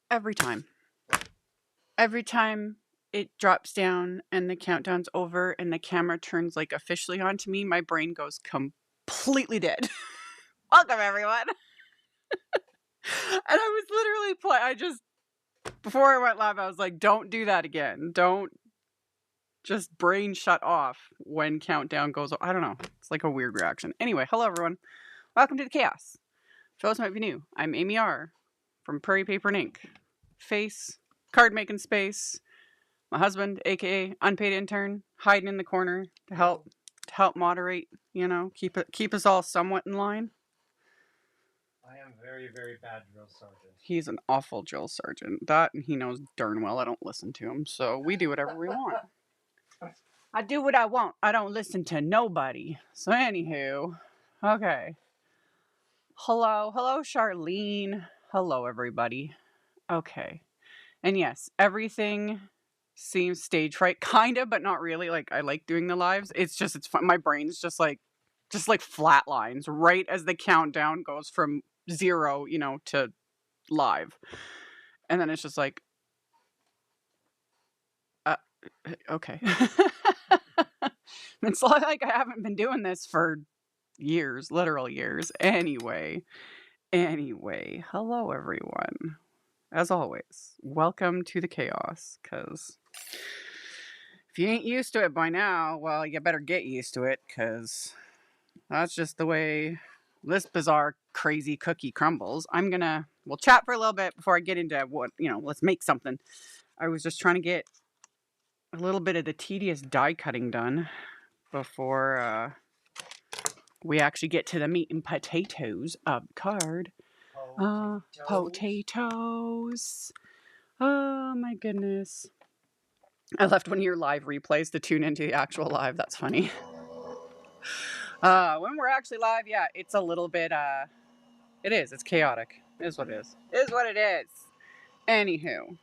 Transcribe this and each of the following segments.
every time. Every time it drops down and the countdown's over and the camera turns like officially onto me, my brain goes completely dead. Welcome, everyone. And I was literally before I went live, I was like, don't do that again. Don't just brain shut off when countdown goes. I don't know. It's like a weird reaction. Anyway, hello, everyone. Welcome to the chaos. For those who might be new, I'm AmyR from Prairie Paper and Ink. Face, card making space. My husband, aka unpaid intern, hiding in the corner to help moderate. You know, keep us all somewhat in line. I am very, very bad drill sergeant. He's an awful drill sergeant. That, and he knows darn well I don't listen to him. So we do whatever we want. I do what I want. I don't listen to nobody. So anywho, okay. Hello, Charlene. Hello, everybody. Okay. And yes, everything seems stage fright, kind of, but not really. Like, I like doing the lives. It's fun. My brain's just like flat lines right as the countdown goes from 0, to live. And then it's just like, okay. It's like I haven't been doing this for years, literal years. Anyway, hello, everyone. As always, welcome to the chaos, because if you ain't used to it by now, well, you better get used to it, because that's just the way this bizarre, crazy cookie crumbles. We'll chat for a little bit before I get into what, let's make something. I was just trying to get a little bit of the tedious die cutting done before we actually get to the meat and potatoes of card. Potatoes. Oh my goodness. I left one of your live replays to tune into the actual live. That's funny. When we're actually live, yeah, it's a little bit, it's chaotic. It is what it is. It is what it is. Anywho,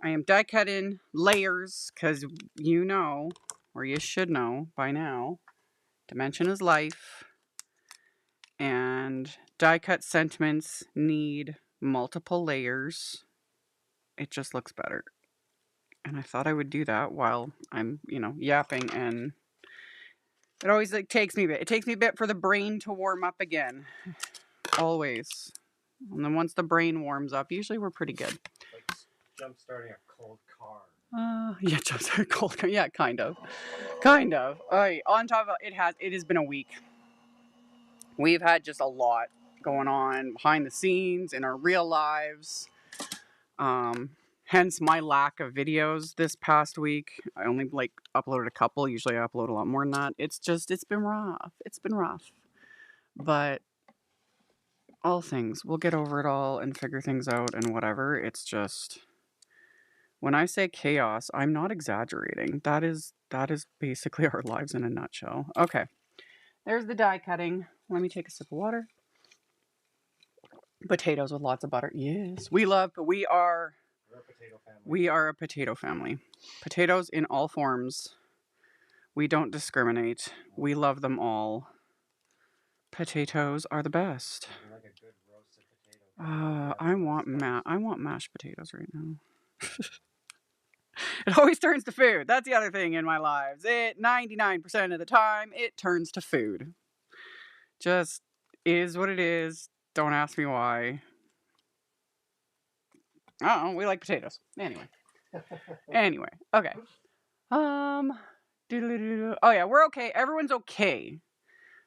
I am die cutting layers because you know, or you should know by now, dimension is life. And die cut sentiments need multiple layers. It just looks better. And I thought I would do that while I'm, yapping, and it always takes me a bit for the brain to warm up again. Always. And then once the brain warms up, usually we're pretty good. Like jump starting a cold car. Yeah, jump starting a cold car. Yeah, kind of. On top of it has been a week. We've had just a lot going on behind the scenes in our real lives. Hence my lack of videos this past week. I only uploaded a couple. Usually I upload a lot more than that. It's been rough. It's been rough. But all things, we'll get over it all and figure things out and whatever. It's just, when I say chaos, I'm not exaggerating. That is basically our lives in a nutshell. Okay. There's the die cutting. Let me take a sip of water. Potatoes with lots of butter. Yes. We are a potato family. Potatoes in all forms. We don't discriminate. We love them all. Potatoes are the best. Like a good roasted potato. I want mashed potatoes right now. It always turns to food. That's the other thing in my lives. 99% of the time, it turns to food. Just is what it is. Don't ask me why. Oh, we like potatoes. Anyway, okay. Oh yeah, we're okay. Everyone's okay.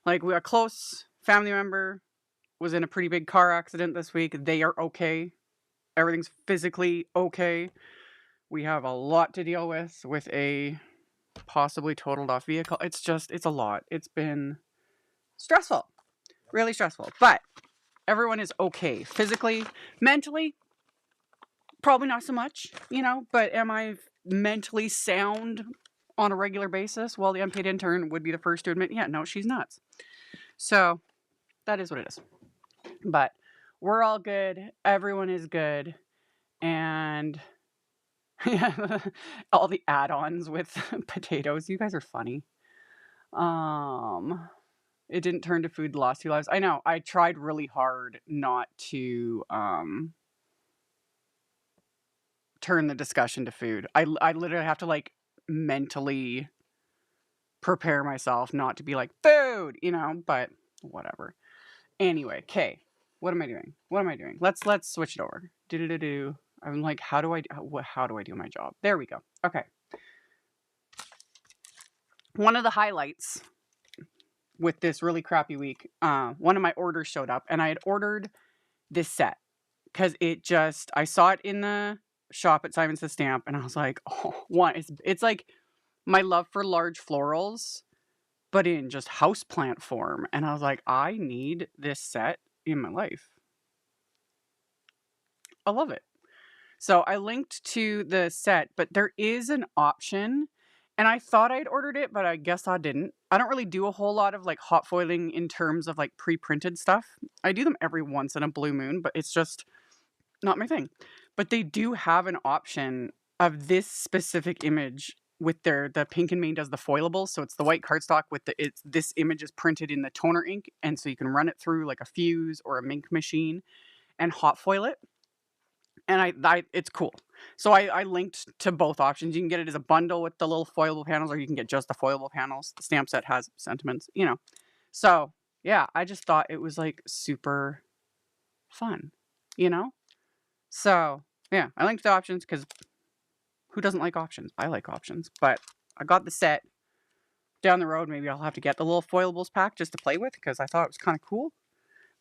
Like, we are close family member was in a pretty big car accident this week. They are okay. Everything's physically okay. We have a lot to deal with a possibly totaled off vehicle. It's a lot. It's been stressful. Really stressful. But everyone is okay. Physically, mentally, probably not so much, but am I mentally sound on a regular basis? Well, the unpaid intern would be the first to admit, yeah, no, she's nuts. So that is what it is. But we're all good. Everyone is good. And yeah, all the add-ons with potatoes. You guys are funny. It didn't turn to food the last 2 lives. I know. I tried really hard not to turn the discussion to food. I literally have to like mentally prepare myself not to be like food, you know, but whatever. Anyway, okay. What am I doing? What am I doing? Let's switch it over. Do. I'm like, how do I do my job? There we go. Okay. One of the highlights with this really crappy week, one of my orders showed up, and I had ordered this set because I saw it in the shop at Simon Says Stamp, and I was like, oh, it's like my love for large florals, but in just houseplant form. And I was like, I need this set in my life. I love it. So I linked to the set, but there is an option, and I thought I'd ordered it, but I guess I didn't. I don't really do a whole lot of like hot foiling in terms of like pre-printed stuff. I do them every once in a blue moon, but it's just not my thing. But they do have an option of this specific image with the Pink and Main does the foilables. So it's the white cardstock with this image is printed in the toner ink. And so you can run it through like a fuse or a Mink machine and hot foil it. And it's cool. So I linked to both options. You can get it as a bundle with the little foilable panels, or you can get just the foilable panels. The stamp set has sentiments, you know. So yeah, I just thought it was like super fun, you know? So yeah, I linked the options because who doesn't like options? I like options. But I got the set. Down the road, maybe I'll have to get the little foilables pack just to play with because I thought it was kind of cool.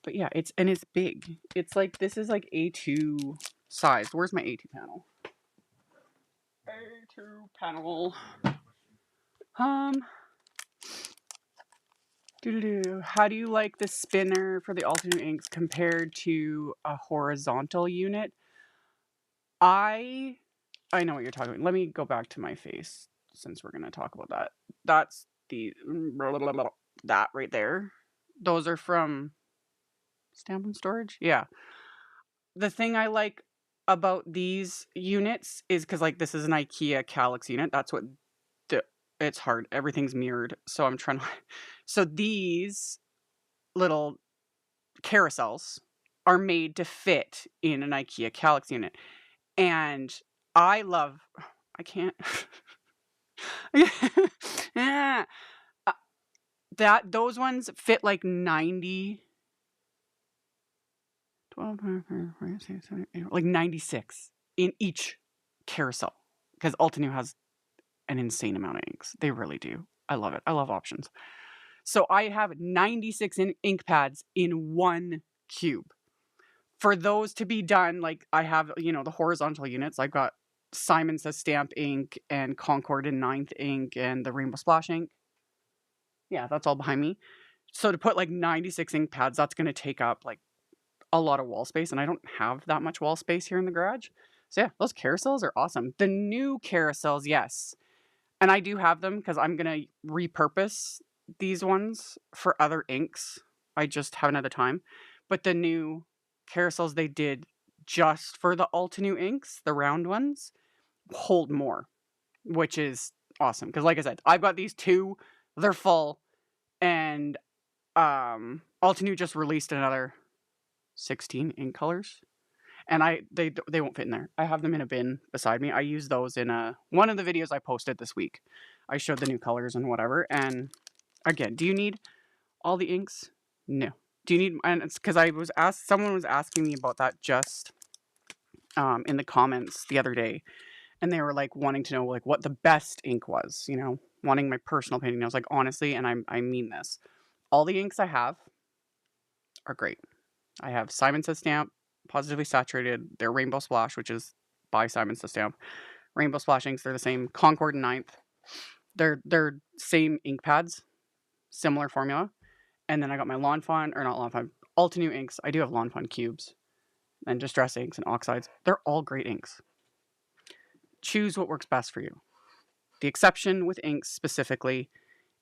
But yeah, it's big. It's like, this is like A2 size. Where's my A2 panel? A2 panel. How do you like the spinner for the Altenew inks compared to a horizontal unit? I know what you're talking about. Let me go back to my face since we're going to talk about that. That's that right there. Those are from Stamp and Storage. Yeah. The thing I like about these units is because like this is an IKEA Calyx unit. That's what it's hard. Everything's mirrored. So I'm trying to. So these little carousels are made to fit in an IKEA Calyx unit. And I can't. Yeah. Those ones fit like 90. 12, like 96 in each carousel. Because Altenew has an insane amount of inks. They really do. I love it. I love options. So I have 96 ink pads in one cube. For those to be done, like I have, you know, the horizontal units. I've got Simon Says Stamp ink and Concord and Ninth ink and the Rainbow Splash ink. Yeah, that's all behind me. So to put like 96 ink pads, that's going to take up like a lot of wall space. And I don't have that much wall space here in the garage. So yeah, those carousels are awesome. The new carousels, yes. And I do have them because I'm going to repurpose these ones for other inks. I just haven't had the time. But the new carousels they did just for the Altenew inks, the round ones, hold more, which is awesome. Because like I said, I've got these two, they're full, and Altenew just released another 16 ink colors. And they won't fit in there. I have them in a bin beside me. I use those in one of the videos I posted this week. I showed the new colors and whatever. And again, do you need all the inks? No. Do you need? And it's because someone was asking me about that just in the comments the other day, and they were like wanting to know like what the best ink was. You know, wanting my personal opinion. I was like, honestly, and I mean this. All the inks I have are great. I have Simon Says Stamp. Positively Saturated, their Rainbow Splash, which is by Simon Says Stamp. Rainbow Splash inks, they're the same. Concord and Ninth, they're same ink pads, similar formula. And then I got my Lawn Fawn, or not Lawn Fawn, Altenew inks. I do have Lawn Fawn cubes, and Distress inks and oxides. They're all great inks. Choose what works best for you. The exception with inks specifically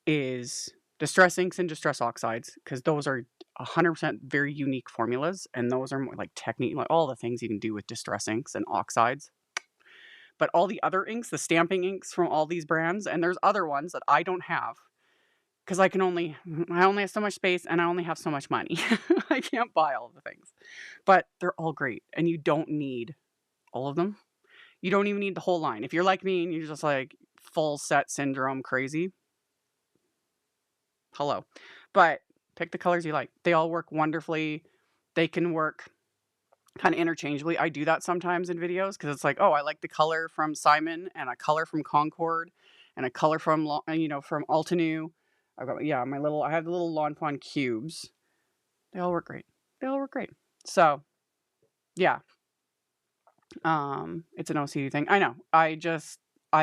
is Distress inks and Distress oxides, because those are 100% very unique formulas, and those are more like technique, like all the things you can do with Distress inks and oxides. But all the other inks, the stamping inks from all these brands, and there's other ones that I don't have, because I only have so much space and I only have so much money. I can't buy all of the things. But they're all great, and you don't need all of them. You don't even need the whole line. If you're like me and you're just like full set syndrome crazy, hello. But pick the colors you like. They all work wonderfully. They can work kind of interchangeably. I do that sometimes in videos because it's like, oh, I like the color from Simon and a color from Concord and a color from, from Altenew. I've got, I have the little Lawn Fawn cubes. They all work great. They all work great. So, yeah. It's an OCD thing. I know. I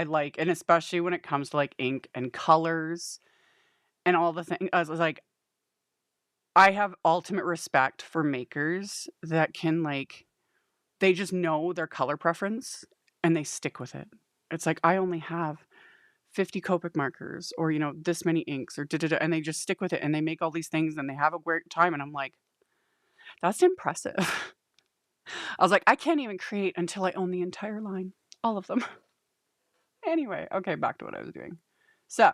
like, and especially when it comes to like ink and colors and all the things, I was like, I have ultimate respect for makers that can like, they just know their color preference and they stick with it. It's like, I only have 50 Copic markers or, this many inks or and they just stick with it and they make all these things and they have a great time. And I'm like, that's impressive. I was like, I can't even create until I own the entire line. All of them. Anyway, okay, back to what I was doing. So,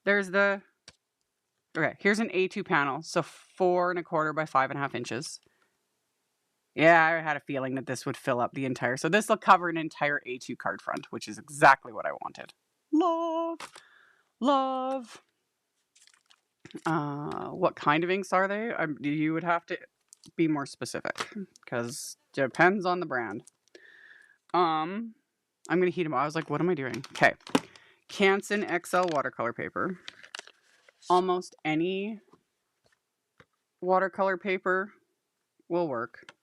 here's an A2 panel. So 4 1/4 by 5.5 inches. Yeah, I had a feeling that this would fill up the entire. So this will cover an entire A2 card front, which is exactly what I wanted. Love. What kind of inks are they? You would have to be more specific because depends on the brand. I'm gonna heat them. I was like, what am I doing? Okay, Canson XL watercolor paper. Almost any watercolor paper will work.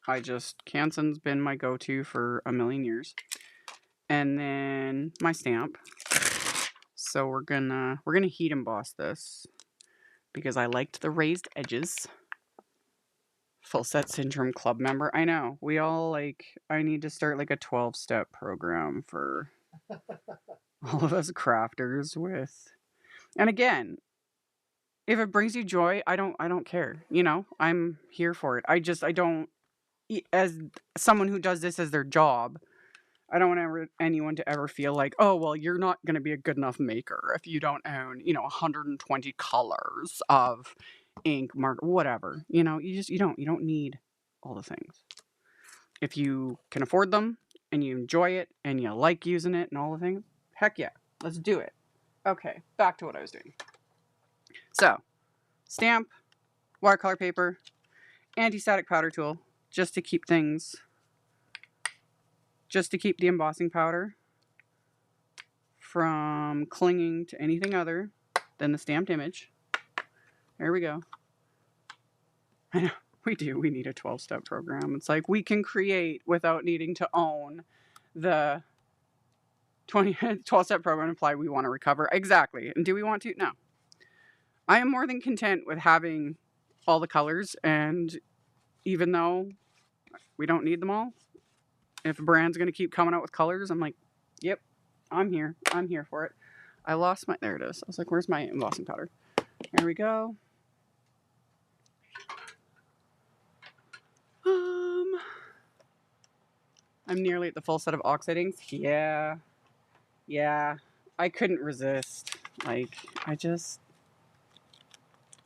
Canson's been my go-to for a million years. And then my stamp. So we're gonna heat emboss this because I liked the raised edges. Full Set Syndrome Club member. I know. We all I need to start like a 12-step program for all of us crafters with. And again, if it brings you joy, I don't care. I'm here for it. I don't, as someone who does this as their job, I don't want anyone to ever feel like, oh, well, you're not going to be a good enough maker if you don't own, 120 colors of ink, marker, whatever. You don't need all the things. If you can afford them and you enjoy it and you like using it and all the things, heck yeah, let's do it. Okay, back to what I was doing. So, stamp, watercolor paper, anti-static powder tool, just to keep the embossing powder from clinging to anything other than the stamped image. There we go. I know, we need a 12-step program. It's like we can create without needing to own the 12-step program and apply we want to recover. Exactly. And do we want to? No. I am more than content with having all the colors, and even though we don't need them all, if a brand's going to keep coming out with colors, I'm like, yep, I'm here for it. I lost my, there it is. I was like, where's my embossing powder? There we go. I'm nearly at the full set of oxidings. Yeah. I couldn't resist. I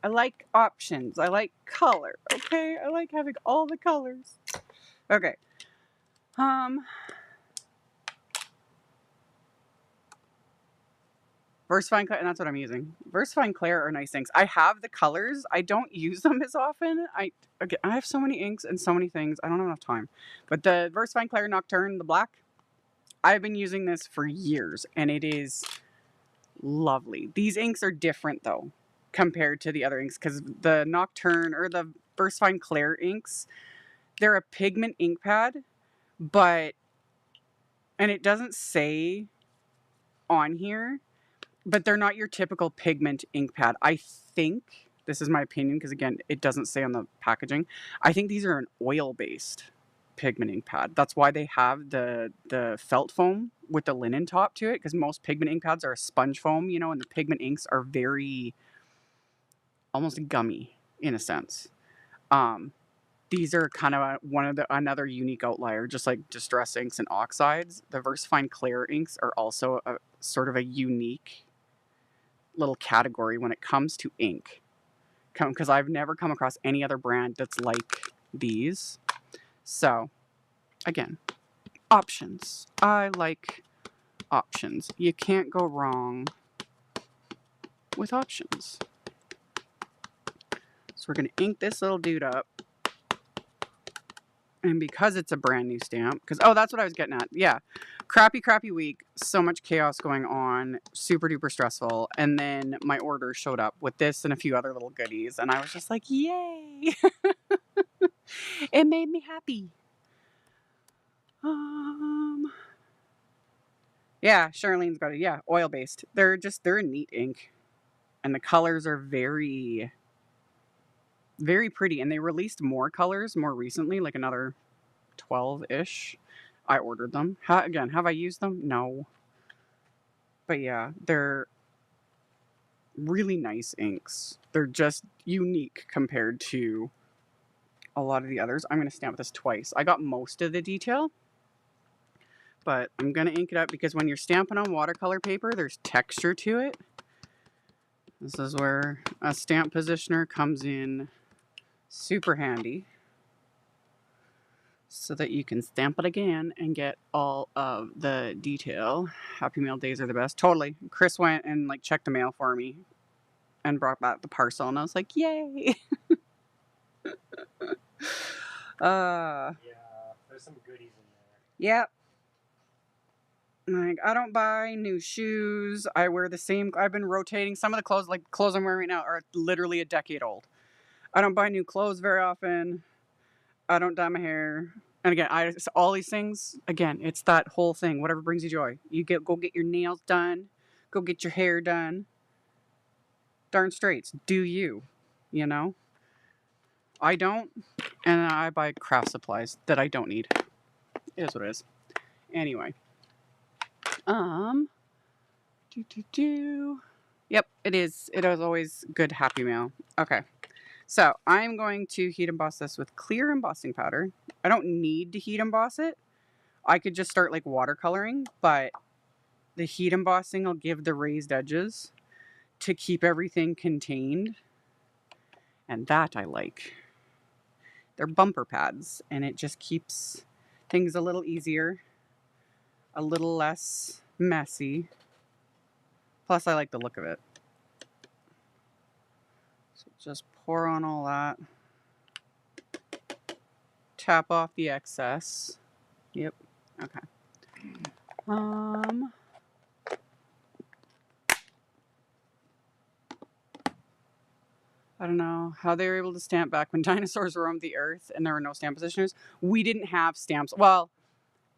like options. I like color. Okay, I like having all the colors. Okay. VersaFine Clair, and that's what I'm using. VersaFine Clair are nice things. I have the colors. I don't use them as often. I have so many inks and so many things. I don't have enough time. But the VersaFine Clair Nocturne, the black, I've been using this for years, and it is lovely. These inks are different, though, compared to the other inks, because the Nocturne or the VersaFine Clair inks, they're a pigment ink pad, and it doesn't say on here, but they're not your typical pigment ink pad. I think, this is my opinion, because again, it doesn't say on the packaging, I think these are an oil-based pigment ink pad. That's why they have the felt foam with the linen top to it, because most pigment ink pads are a sponge foam, and the pigment inks are very almost gummy in a sense. These are kind of another unique outlier, just like Distress inks and oxides. The VersaFine Clair inks are also a sort of a unique little category when it comes to ink, because I've never come across any other brand that's like these. So again, Options. I like options. You can't go wrong with options. So we're going to ink this little dude up. And because it's a brand new stamp, because, oh, that's what I was getting at. Yeah. Crappy week. So much chaos going on. Super duper stressful. And then my order showed up with this and a few other little goodies. And I was just like, yay. It made me happy. Yeah, Charlene's got it. Yeah, oil-based. They're a neat ink. And the colors are very, very pretty. And they released more colors more recently, like another 12-ish. I ordered them. Again, have I used them? No. But yeah, they're really nice inks. They're just unique compared to a lot of the others. I'm going to stamp this twice. I got most of the detail, but I'm going to ink it up because when you're stamping on watercolor paper, there's texture to it. This is where a stamp positioner comes in super handy so that you can stamp it again and get all of the detail. Happy Mail days are the best. Totally. Chris went and like checked the mail for me and brought back the parcel, and I was like, yay. Yeah, there's some goodies in there. Yep. Like, I don't buy new shoes. I wear the same. I've been rotating. Some of the clothes, like clothes I'm wearing right now, are literally a decade old. I don't buy new clothes very often. I don't dye my hair. And again, all these things, again, it's that whole thing. Whatever brings you joy. You go get your nails done. Go get your hair done. Darn straights. Do you. You know? I don't. And I buy craft supplies that I don't need. It is what it is. Anyway. Yep, it is. It is always good Happy Mail. Okay. So I'm going to heat emboss this with clear embossing powder. I don't need to heat emboss it. I could just start like watercoloring, but the heat embossing will give the raised edges to keep everything contained. And that I like. They're bumper pads, and it just keeps things a little easier, a little less messy. Plus, I like the look of it. So just pour on all that. Tap off the excess. Yep. Okay. I don't know how they were able to stamp back when dinosaurs roamed the earth and there were no stamp positioners. We didn't have stamps. Well,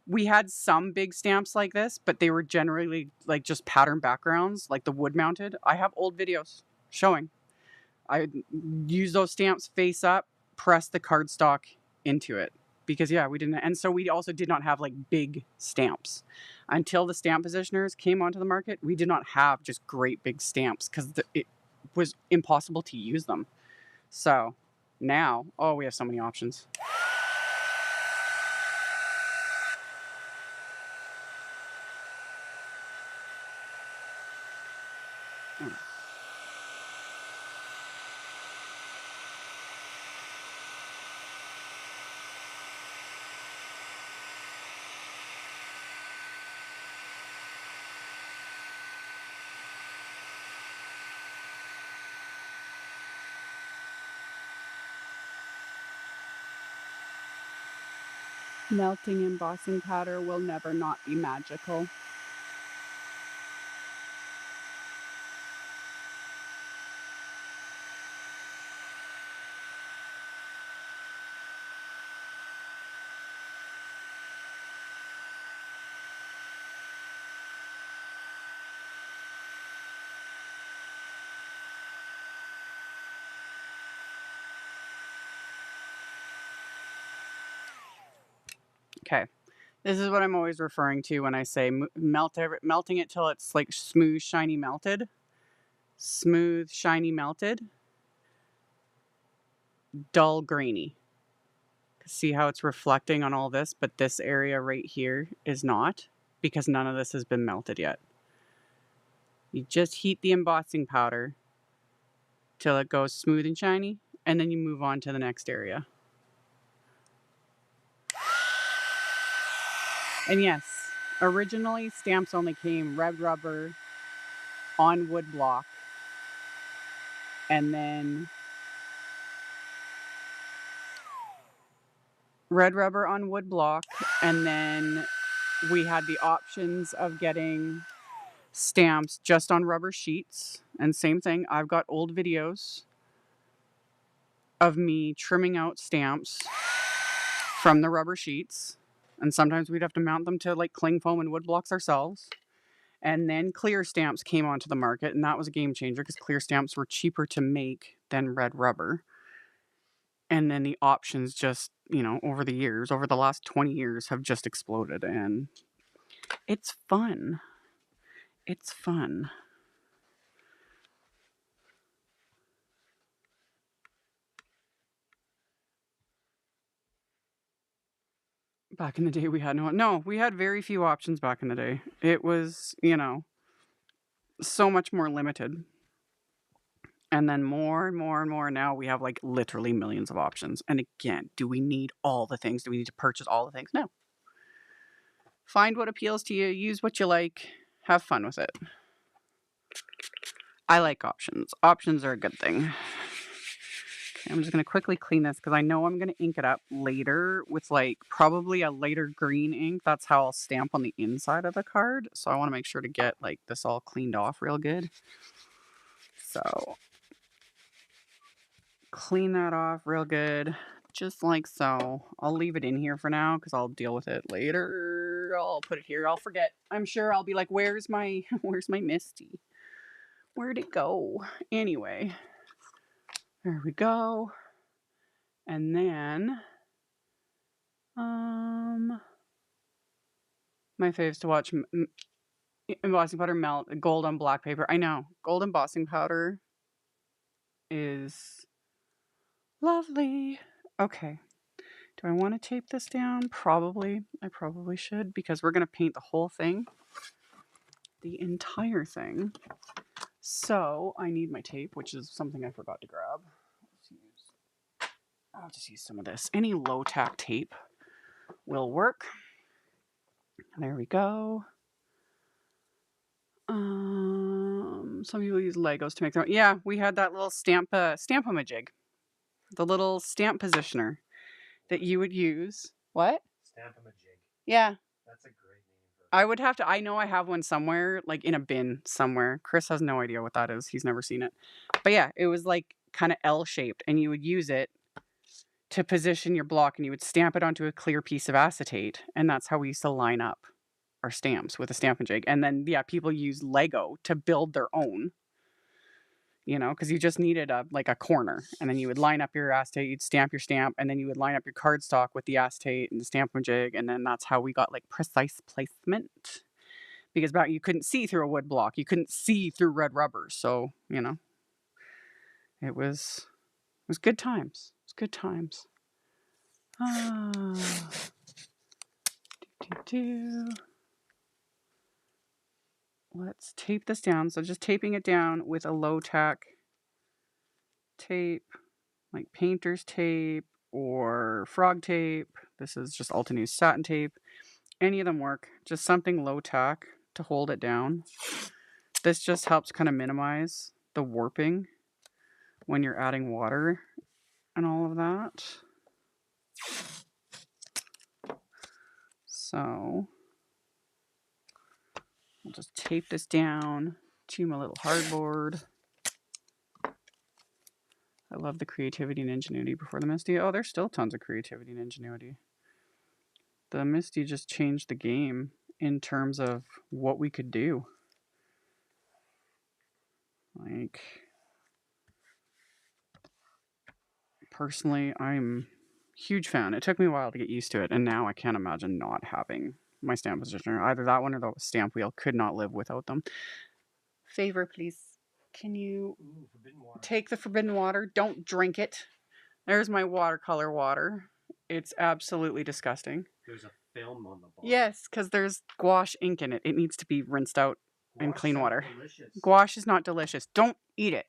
we had some big stamps like this, but they were generally like just pattern backgrounds, like the wood mounted. I have old videos showing. I use those stamps face up, press the cardstock into it. Because yeah, we didn't, and so we also did not have like big stamps. Until the stamp positioners came onto the market, we did not have just great big stamps because it was impossible to use them. So now, oh, we have so many options. Melting embossing powder will never not be magical. Okay. This is what I'm always referring to when I say melting it till it's like smooth, shiny melted. Smooth, shiny melted. Dull, grainy. See how it's reflecting on all this, but this area right here is not because none of this has been melted yet. You just heat the embossing powder till it goes smooth and shiny, and then you move on to the next area. And yes, originally stamps only came red rubber on wood block, and then red rubber on wood block, and then we had the options of getting stamps just on rubber sheets. And same thing, I've got old videos of me trimming out stamps from the rubber sheets, and sometimes we'd have to mount them to like cling foam and wood blocks ourselves. And then clear stamps came onto the market, and that was a game changer because clear stamps were cheaper to make than red rubber. And then the options just, you know, over the years, over the last 20 years, have just exploded, and it's fun. It's fun. Back in the day, we had we had very few options back in the day. It was, you know, so much more limited. And then more and more and more now we have like literally millions of options. And again, do we need all the things? Do we need to purchase all the things? No. Find what appeals to you, use what you like, have fun with it. I like options. Options are a good thing. Okay, I'm just going to quickly clean this because I know I'm going to ink it up later with like probably a lighter green ink. That's how I'll stamp on the inside of the card. So I want to make sure to get like this all cleaned off real good. So clean that off real good, just like so. I'll leave it in here for now because I'll deal with it later. I'll put it here. I'll forget. I'm sure I'll be like, where's my MISTI? Where'd it go? Anyway, there we go. And then, my fave is to watch embossing powder melt gold on black paper. I know, gold embossing powder is lovely. Okay. Do I want to tape this down? Probably. I probably should because we're going to paint the whole thing. The entire thing. So I need my tape, which is something I forgot to grab. I'll just use some of this. Any low tack tape will work. There we go. Some people use Legos to make their own. Yeah, we had that little stamp-a-majig. The little stamp positioner that you would use. What? Stamp-a-majig. Yeah. That's a great name. I would have to, I know I have one somewhere, like in a bin somewhere. Chris has no idea what that is. He's never seen it. But yeah, it was like kind of L-shaped, and you would use it to position your block, and you would stamp it onto a clear piece of acetate. And that's how we used to line up our stamps with a stamp-a-jig. And then, yeah, people use Lego to build their own, you know, because you just needed a corner, and then you would line up your acetate, you'd stamp your stamp, and then you would line up your cardstock with the acetate and the stamp-a-jig, and then that's how we got like precise placement. Because back you couldn't see through a wood block, you couldn't see through red rubber, so you know, it was good times. It was good times. Let's tape this down. So just taping it down with a low tack tape, like painter's tape or frog tape. This is just Altenew satin tape. Any of them work. Just something low tack to hold it down. This just helps kind of minimize the warping when you're adding water and all of that. So I'll just tape this down to my little hardboard. I love the creativity and ingenuity before the MISTI. Oh, there's still tons of creativity and ingenuity. The MISTI just changed the game in terms of what we could do. Like, personally, I'm a huge fan. It took me a while to get used to it, and now I can't imagine not having my stamp positioner. Either that one or the stamp wheel. Could not live without them. Favor, please. Can you take the forbidden water? Don't drink it. There's my watercolor water. It's absolutely disgusting. There's a film on the bottom. Yes, because there's gouache ink in it. It needs to be rinsed out in clean water. Delicious. Gouache is not delicious. Don't eat it.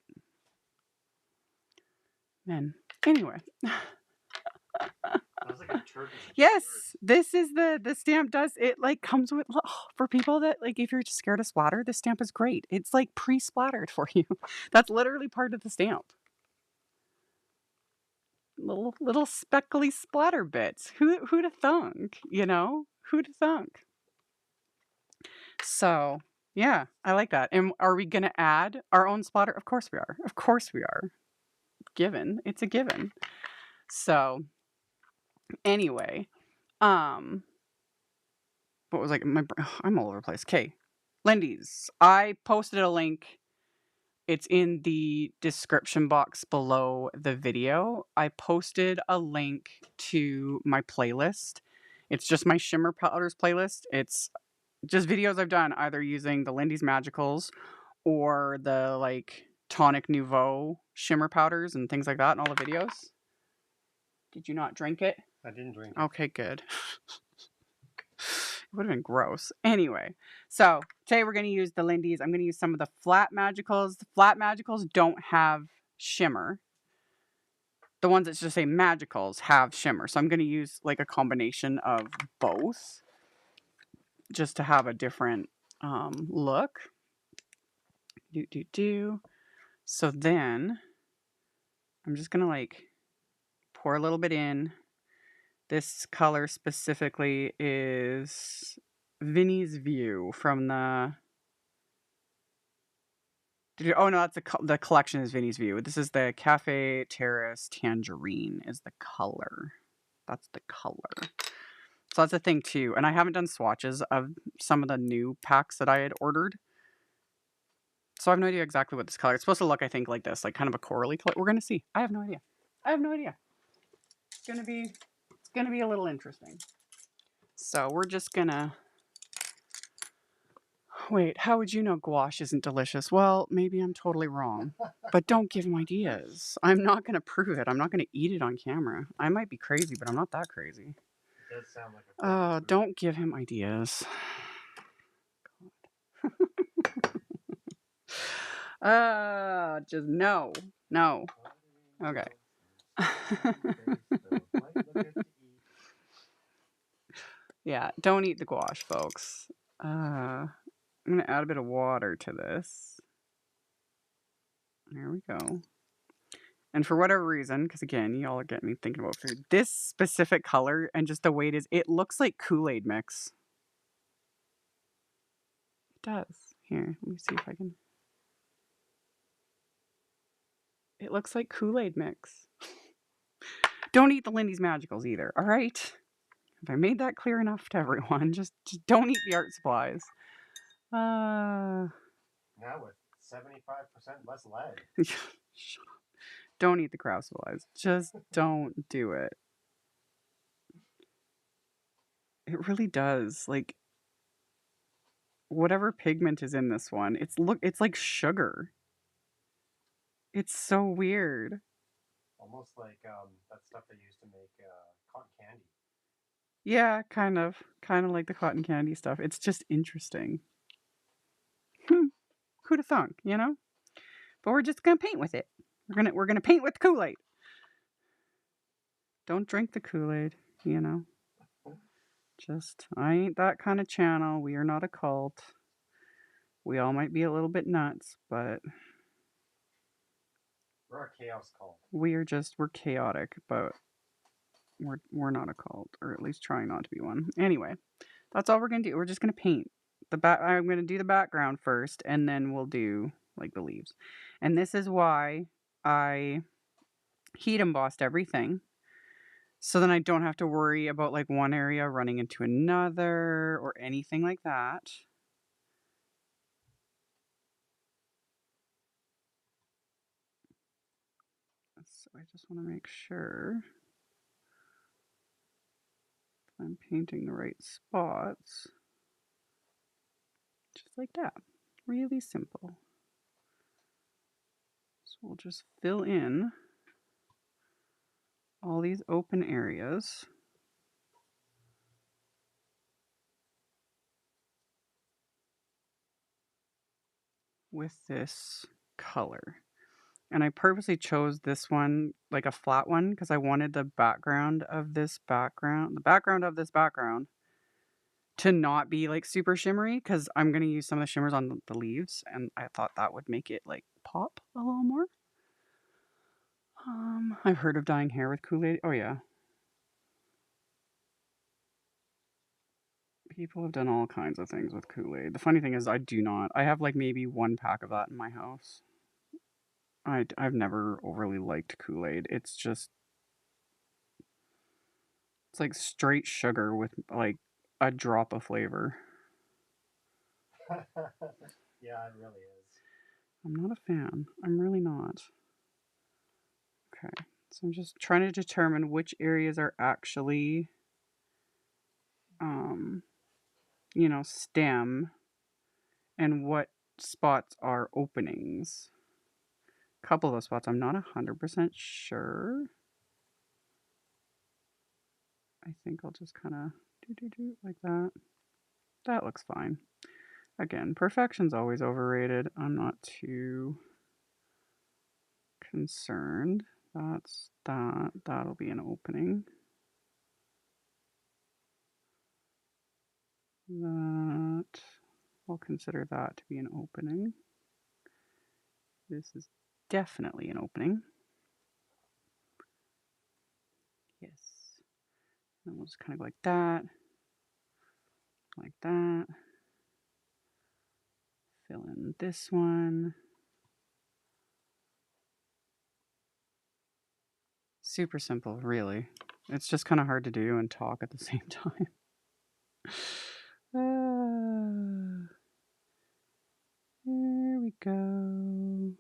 Then, anyway. Sounds like a Yes, this is the stamp does it like comes with for people that like if you're just scared of splatter, this stamp is great. It's like pre-splattered for you. That's literally part of the stamp. Little speckly splatter bits. Who'd have thunk, you know? Who'd have thunk? So, yeah, I like that. And are we going to add our own splatter? Of course we are. Of course we are. Given. It's a given. So, anyway, what was like I'm all over the place. Okay. Lindy's. I posted a link. It's in the description box below the video. I posted a link to my playlist. It's just my shimmer powders playlist. It's just videos I've done either using the Lindy's Magicals or the like Tonic Nouveau shimmer powders and things like that in all the videos. Did you not drink it? I didn't drink it. Okay, good. It would have been gross. Anyway, so today we're going to use the Lindy's. I'm going to use some of the flat Magicals. The flat Magicals don't have shimmer. The ones that just say Magicals have shimmer. So I'm going to use like a combination of both just to have a different look. So then I'm just going to like pour a little bit in. This color specifically is Vinny's View from the... Oh no, that's the collection is Vinny's View. This is the Cafe Terrace Tangerine is the color. That's the color. So that's a thing too. And I haven't done swatches of some of the new packs that I had ordered. So I have no idea exactly what this color. It's supposed to look, I think, like this, like kind of a corally color. We're gonna see. I have no idea. It's gonna be a little interesting. So we're just gonna... Wait, how would you know gouache isn't delicious? Well, maybe I'm totally wrong. But don't give him ideas. I'm not going to prove it. I'm not going to eat it on camera. I might be crazy, but I'm not that crazy. It does sound like a Oh, don't give him ideas. Just no. No. Okay. Yeah, don't eat the gouache, folks. I'm going to add a bit of water to this. There we go. And for whatever reason, because again, y'all are getting me thinking about food, this specific color and just the way it is, it looks like Kool-Aid mix. It does. Here, let me see if I can. It looks like Kool-Aid mix. Don't eat the Lindy's Magicals either, all right? Have I made that clear enough to everyone? Just don't eat the art supplies. Now with 75% less lead. Shut up. Don't eat the craft supplies. Just don't do it. It really does. Like, whatever pigment is in this one, it's like sugar. It's so weird. Almost like that stuff they used to make cotton candy. Yeah, kind of like the cotton candy stuff. It's just interesting. Who'd have thunk, you know? But we're just gonna paint with it. We're gonna paint with Kool-Aid. Don't drink the Kool-Aid, you know. Just I ain't that kind of channel. We are not a cult. We all might be a little bit nuts, but we're a chaos cult. We're chaotic, but we're not a cult, or at least trying not to be one. Anyway, that's all we're gonna do. We're just gonna paint I'm gonna do the background first, and then we'll do like the leaves. And this is why I heat embossed everything, so then I don't have to worry about like one area running into another or anything like that. So I just want to make sure I'm painting the right spots. Just like that. Really simple. So we'll just fill in all these open areas with this color. And I purposely chose this one, like a flat one, because I wanted the background of this background, to not be like super shimmery, because I'm going to use some of the shimmers on the leaves, and I thought that would make it like pop a little more. I've heard of dyeing hair with Kool-Aid. Oh yeah. People have done all kinds of things with Kool-Aid. The funny thing is I do not. I have like maybe 1 pack of that in my house. I've never overly liked Kool-Aid. It's like straight sugar with like a drop of flavor. Yeah, it really is. I'm not a fan. I'm really not. Okay. So I'm just trying to determine which areas are actually, you know, stem and what spots are openings. A couple of those spots I'm not 100% sure. I think I'll just kind of do like that. That looks fine. Again, perfection's always overrated. I'm not too concerned. That's that. That'll be an opening. That, I'll consider that to be an opening. This is definitely an opening. Yes. And we'll just kind of go like that. Like that. Fill in this one. Super simple, really. It's just kind of hard to do and talk at the same time. There we go.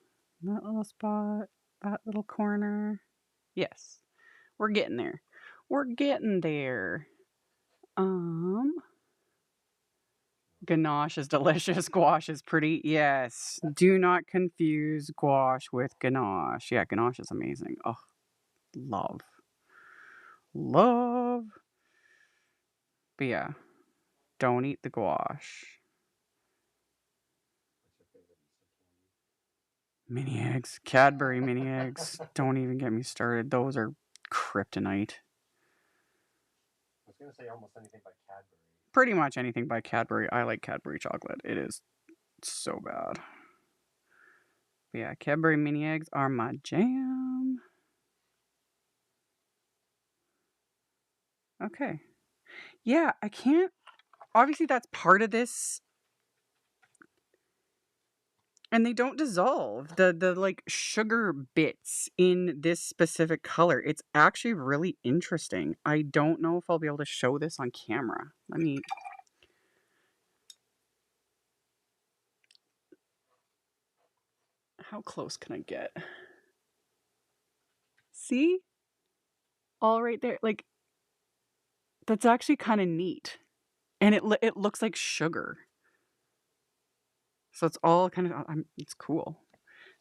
That little spot, that little corner. Yes, we're getting there. We're getting there. Gouache is delicious. Gouache is pretty. Yes. Do not confuse gouache with gouache. Yeah, gouache is amazing. Oh, love. Love. But yeah, don't eat the gouache. Mini eggs. Cadbury mini eggs. Don't even get me started. Those are kryptonite. I was going to say almost anything by Cadbury. Pretty much anything by Cadbury. I like Cadbury chocolate. It is so bad. But yeah, Cadbury mini eggs are my jam. Okay. Yeah, I can't. Obviously, that's part of this. And they don't dissolve. The like sugar bits in this specific color. It's actually really interesting. I don't know if I'll be able to show this on camera. Let me. How close can I get? See? All right there. Like, that's actually kind of neat. And it looks like sugar. So it's all kind of, it's cool.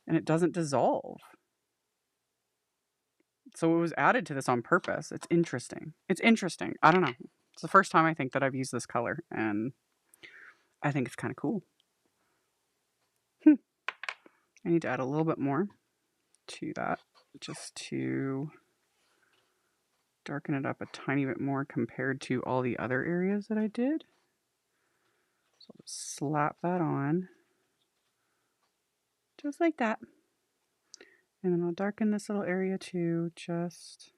And it doesn't dissolve. So it was added to this on purpose. It's interesting. It's interesting. I don't know. It's the first time I think that I've used this color. And I think it's kind of cool. I need to add a little bit more to that. Just to darken it up a tiny bit more compared to all the other areas that I did. So I'll just slap that on. Just like that. And then I'll darken this little area too, just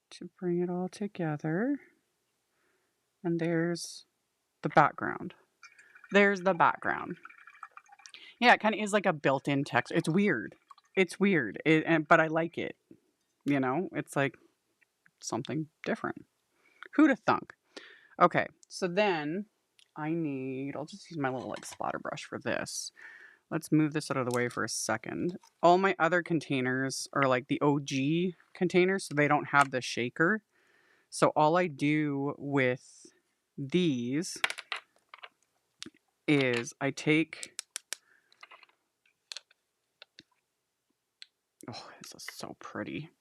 to bring it all together. And there's the background. There's the background. Yeah, it kind of is like a built-in text. It's weird. It's weird, but I like it. You know, it's like something different. Who'da thunk? Okay, so then I'll just use my little like splatter brush for this. Let's move this out of the way for a second. All my other containers are like the OG containers, so they don't have the shaker. So all I do with these is I take... Oh, this is so pretty.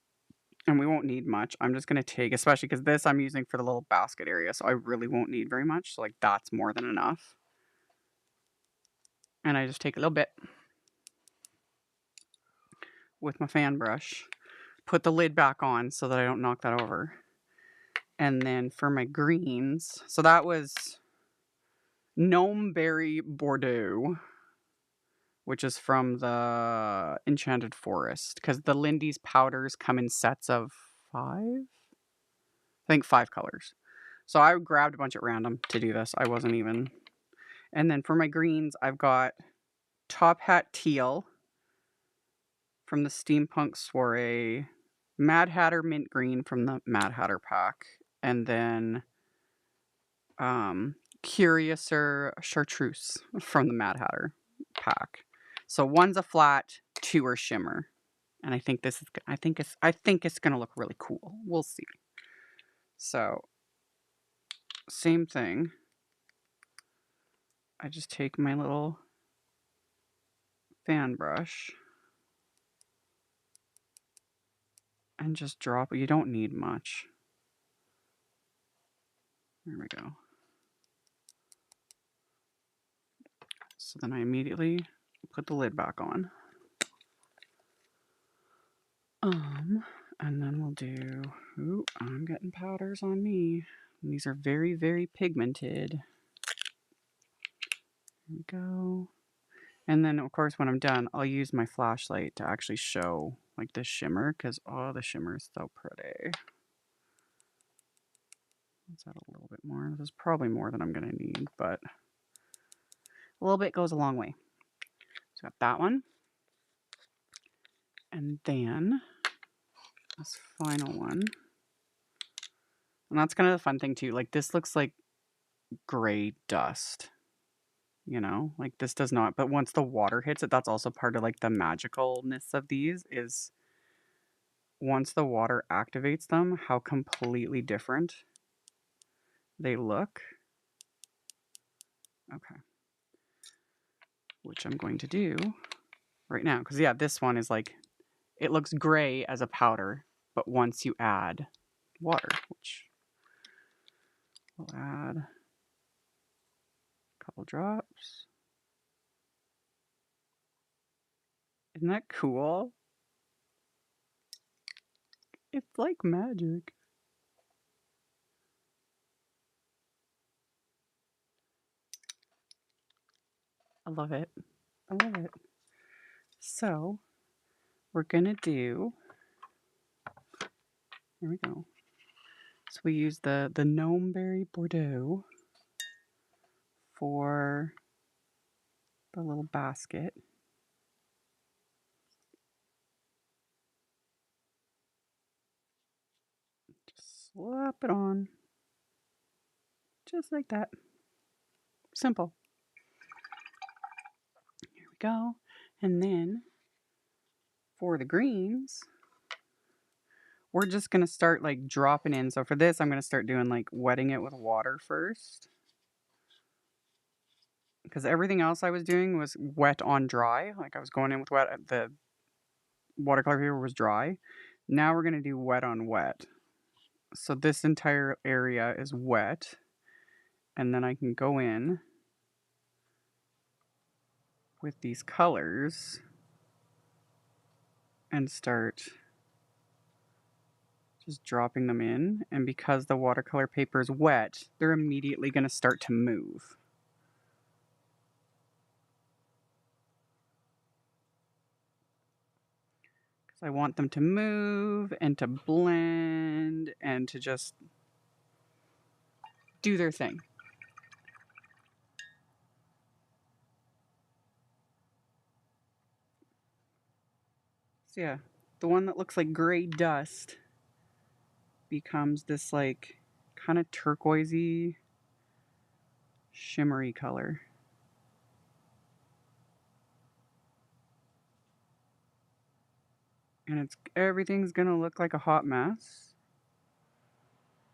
And we won't need much. I'm just going to take, especially because this I'm using for the little basket area, so I really won't need very much. So like that's more than enough. And I just take a little bit. with my fan brush. Put the lid back on so that I don't knock that over. And then for my greens, so that was Gnome Berry Bordeaux, which is from the Enchanted Forest, because the Lindy's powders come in sets of 5? I think 5 colors. So I grabbed a bunch at random to do this. I wasn't even. And then for my greens, I've got Top Hat Teal from the Steampunk Soiree, Mad Hatter Mint Green from the Mad Hatter pack, and then Curiouser Chartreuse from the Mad Hatter pack. So one's a flat, 2 are shimmer. And I think this is I think it's going to look really cool. We'll see. So same thing. I just take my little fan brush and just drop it. You don't need much. There we go. So then I immediately put the lid back on. And then we'll do, ooh, I'm getting powders on me. And these are very, very pigmented. There we go. And then, of course, when I'm done, I'll use my flashlight to actually show, like, the shimmer, because, oh, the shimmer is so pretty. Let's add a little bit more. This is probably more than I'm going to need, but a little bit goes a long way. So got that one. And then this final one. And that's kind of the fun thing, too. Like, this looks like gray dust. You know, like this does not, but once the water hits it, that's also part of like the magicalness of these is once the water activates them, how completely different they look. Okay. Which I'm going to do right now. Because yeah, this one is like, it looks gray as a powder, but once you add water, which we'll add a couple drops. Isn't that cool? It's like magic. I love it. I love it. So we're gonna do, here we go. So we use the Gnome Berry Bordeaux for the little basket. Just slap it on. Just like that. Simple. Here we go. And then for the greens, we're just going to start like dropping in. So for this, I'm going to start doing like wetting it with water first. Because everything else I was doing was wet on dry. Like I was going in with wet. The watercolor paper was dry. Now we're going to do wet on wet. So this entire area is wet. And then I can go in with these colors and start just dropping them in. And because the watercolor paper is wet, they're immediately going to start to move. Because I want them to move and to blend and to just do their thing. So yeah, the one that looks like gray dust becomes this like kind of turquoisey, shimmery color. And everything's gonna look like a hot mess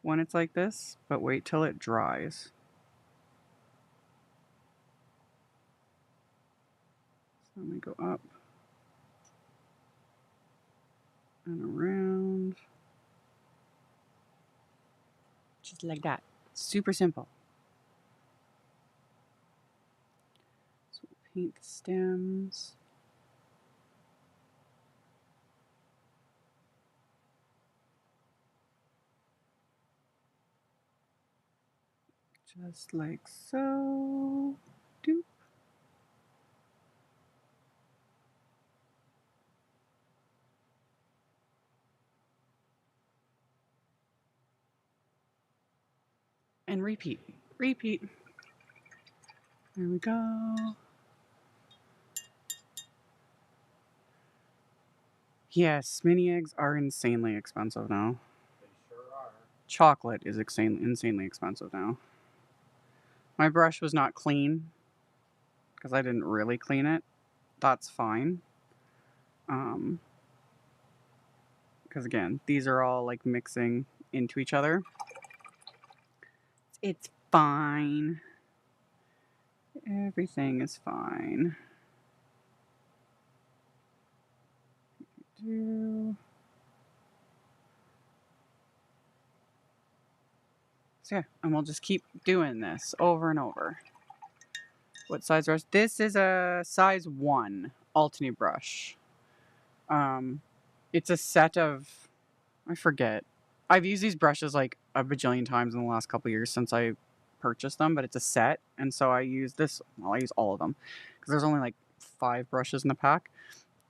when it's like this, but wait till it dries. So let me go up and around. Just like that. Super simple. So we'll paint the stems. Just like so. Doop. And repeat. Repeat. There we go. Yes, mini eggs are insanely expensive now. They sure are. Chocolate is insanely expensive now. My brush was not clean because I didn't really clean it. That's fine. Because again, these are all like mixing into each other. It's fine. Everything is fine. So yeah, and we'll just keep doing this over and over. What size brush? This is a size 1 Altenew brush. It's a set of, I forget. I've used these brushes like a bajillion times in the last couple of years since I purchased them, but it's a set, and so I use this. Well, I use all of them because there's only like 5 brushes in the pack.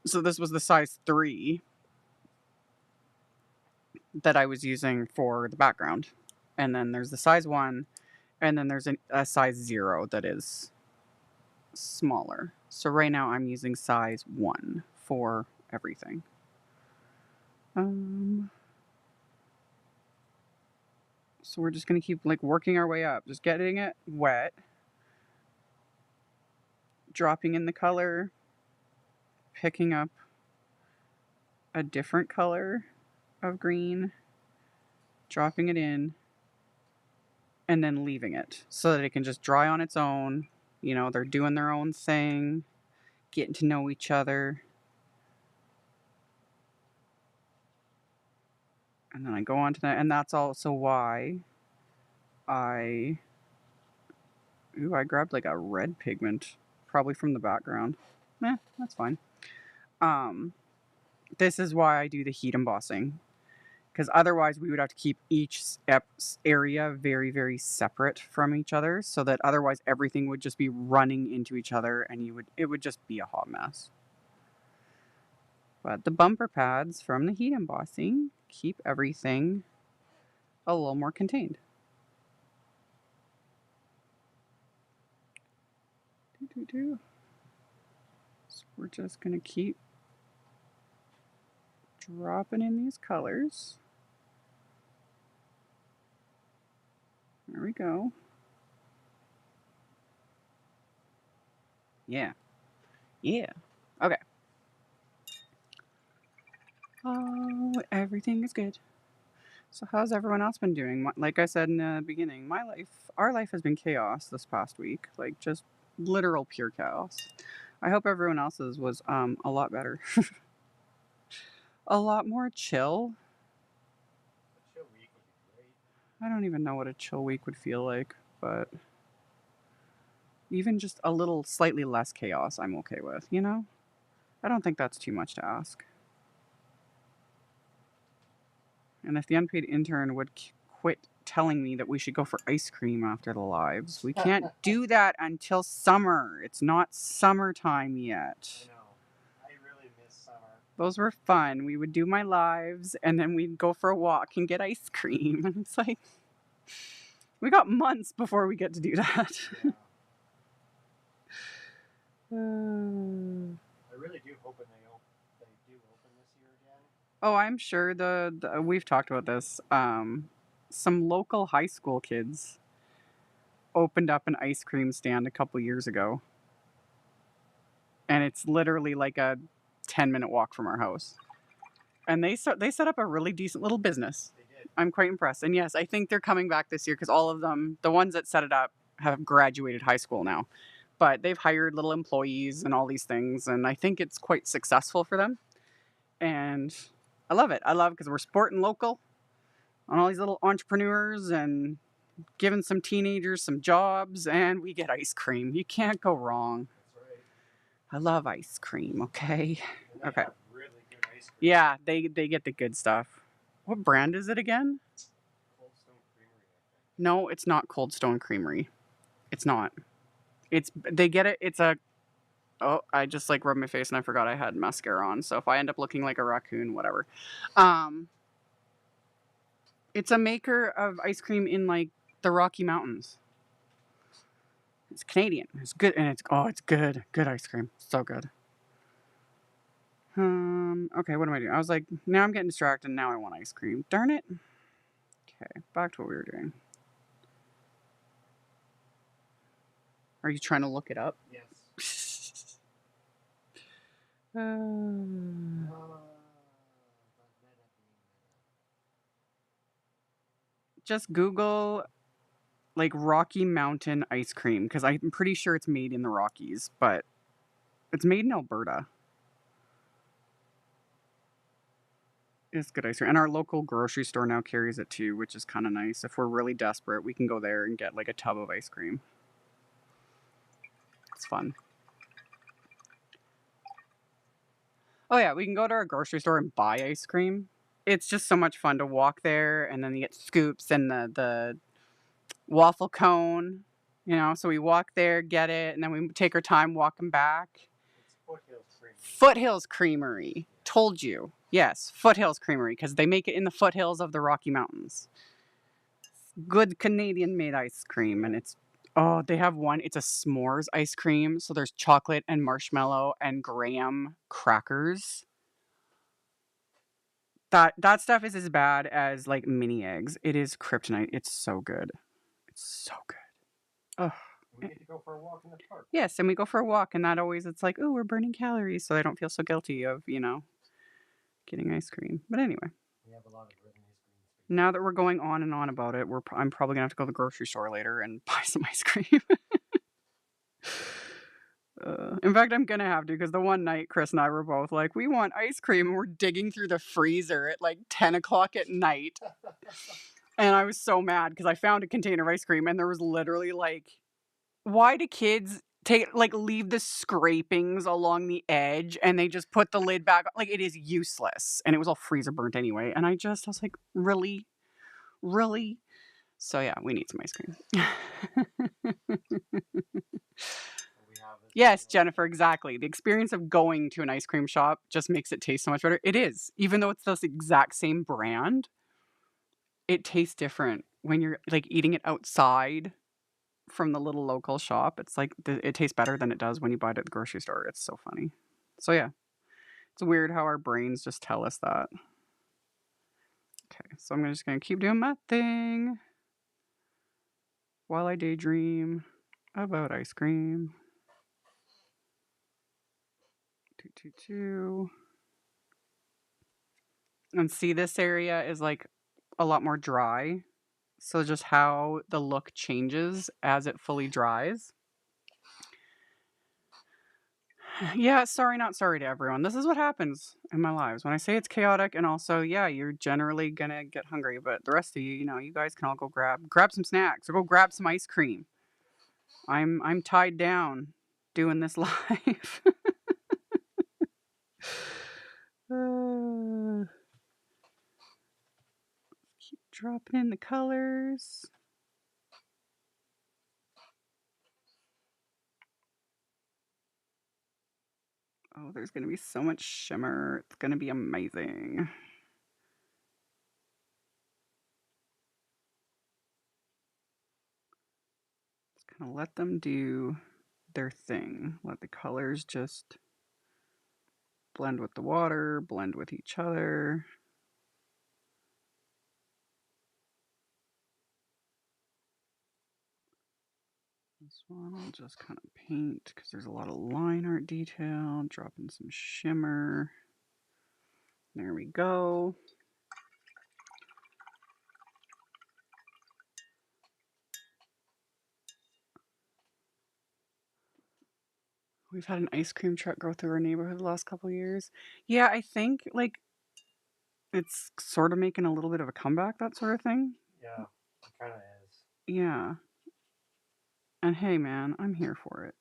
So this was the size 3 that I was using for the background, and then there's the size 1, and then there's a size 0 that is smaller. So right now I'm using size 1 for everything. So we're just gonna keep like working our way up, just getting it wet, dropping in the color, picking up a different color of green, dropping it in, and then leaving it so that it can just dry on its own. You know, they're doing their own thing, getting to know each other. And then I go on to that, and that's also why I grabbed like a red pigment, probably from the background. That's fine. This is why I do the heat embossing, because otherwise we would have to keep each area very, very separate from each other, so that otherwise everything would just be running into each other, and it would just be a hot mess. But the bumper pads from the heat embossing keep everything a little more contained. So we're just going to keep dropping in these colors. There we go. Yeah. Yeah. Okay. Oh, everything is good. So how's everyone else been doing? Like I said in the beginning, our life has been chaos this past week. Like just literal pure chaos. I hope everyone else's was a lot better. A lot more chill. A chill week would be great. I don't even know what a chill week would feel like, but even just a little slightly less chaos I'm okay with, you know? I don't think that's too much to ask. And if the unpaid intern would quit telling me that we should go for ice cream after the lives. We can't do that until summer. It's not summertime yet. I know. I really miss summer. Those were fun. We would do my lives, and then we'd go for a walk and get ice cream. And it's like, we got months before we get to do that. Yeah. I really do hope they do open this year again. Oh, I'm sure we've talked about this. Some local high school kids opened up an ice cream stand a couple years ago. And it's literally like a 10-minute walk from our house. And they set up a really decent little business. They did. I'm quite impressed. And yes, I think they're coming back this year because all of them, the ones that set it up, have graduated high school now. But they've hired little employees and all these things. And I think it's quite successful for them. And I love it. I love it because we're supporting local on all these little entrepreneurs and giving some teenagers some jobs, and we get ice cream. You can't go wrong. That's right. I love ice cream, okay? And they Okay. have really good ice cream. Yeah, they get the good stuff. What brand is it again? Cold Stone Creamery, I think. No, it's not Cold Stone Creamery. It's not. They get it. It's a. Oh, I just like rubbed my face and I forgot I had mascara on. So if I end up looking like a raccoon, whatever. It's a maker of ice cream in like the Rocky Mountains. It's Canadian. It's good, and it's good. Good ice cream. So good. Okay, what am I doing? I was like, now I'm getting distracted. And now I want ice cream. Darn it. Okay, back to what we were doing. Are you trying to look it up? Yes. Just Google like Rocky Mountain ice cream because I'm pretty sure it's made in the Rockies, but it's made in Alberta. It's good ice cream. And our local grocery store now carries it too, which is kind of nice. If we're really desperate, we can go there and get like a tub of ice cream. It's fun. Oh yeah, we can go to our grocery store and buy ice cream. It's just so much fun to walk there and then you get scoops and the waffle cone, you know, so we walk there, get it, and then we take our time walking back. It's Foothills Creamery. Foothills Creamery. Told you. Yes, Foothills Creamery, because they make it in the foothills of the Rocky Mountains. Good Canadian made ice cream, and they have one. It's a s'mores ice cream, so there's chocolate and marshmallow and graham crackers. That stuff is as bad as like mini eggs. It is kryptonite. It's so good. It's so good. Ugh. We get to go for a walk in the park. Yes, and we go for a walk, and it's like, oh, we're burning calories, so I don't feel so guilty of, getting ice cream. But anyway. We have a lot of good ice cream. Now that we're going on and on about it, I'm probably going to have to go to the grocery store later and buy some ice cream. In fact, I'm going to have to because the one night Chris and I were both like, we want ice cream, and we're digging through the freezer at like 10 o'clock at night. And I was so mad because I found a container of ice cream and there was literally like, why do kids leave the scrapings along the edge and they just put the lid back on? Like, it is useless. And it was all freezer burnt anyway. And I was like, really? Really? So yeah, we need some ice cream. Yes, Jennifer, exactly. The experience of going to an ice cream shop just makes it taste so much better. It is. Even though it's the exact same brand, it tastes different when you're like eating it outside from the little local shop. It's like it tastes better than it does when you buy it at the grocery store. It's so funny. So yeah, it's weird how our brains just tell us that. Okay, so I'm just going to keep doing my thing while I daydream about ice cream. 222. And see, this area is like a lot more dry. So just how the look changes as it fully dries. Yeah, sorry, not sorry to everyone. This is what happens in my lives. When I say it's chaotic and also, yeah, you're generally gonna get hungry, but the rest of you, you guys can all go grab some snacks or go grab some ice cream. I'm tied down doing this live. Keep dropping in the colors. Oh, there's going to be so much shimmer. It's going to be amazing. Just kind of let them do their thing. Let the colors just blend with the water, blend with each other. This one I'll just kind of paint because there's a lot of line art detail. Drop in some shimmer. There we go. We've had an ice cream truck go through our neighborhood the last couple of years. Yeah, I think like it's sort of making a little bit of a comeback, that sort of thing. Yeah, it kind of is. Yeah. And hey, man, I'm here for it.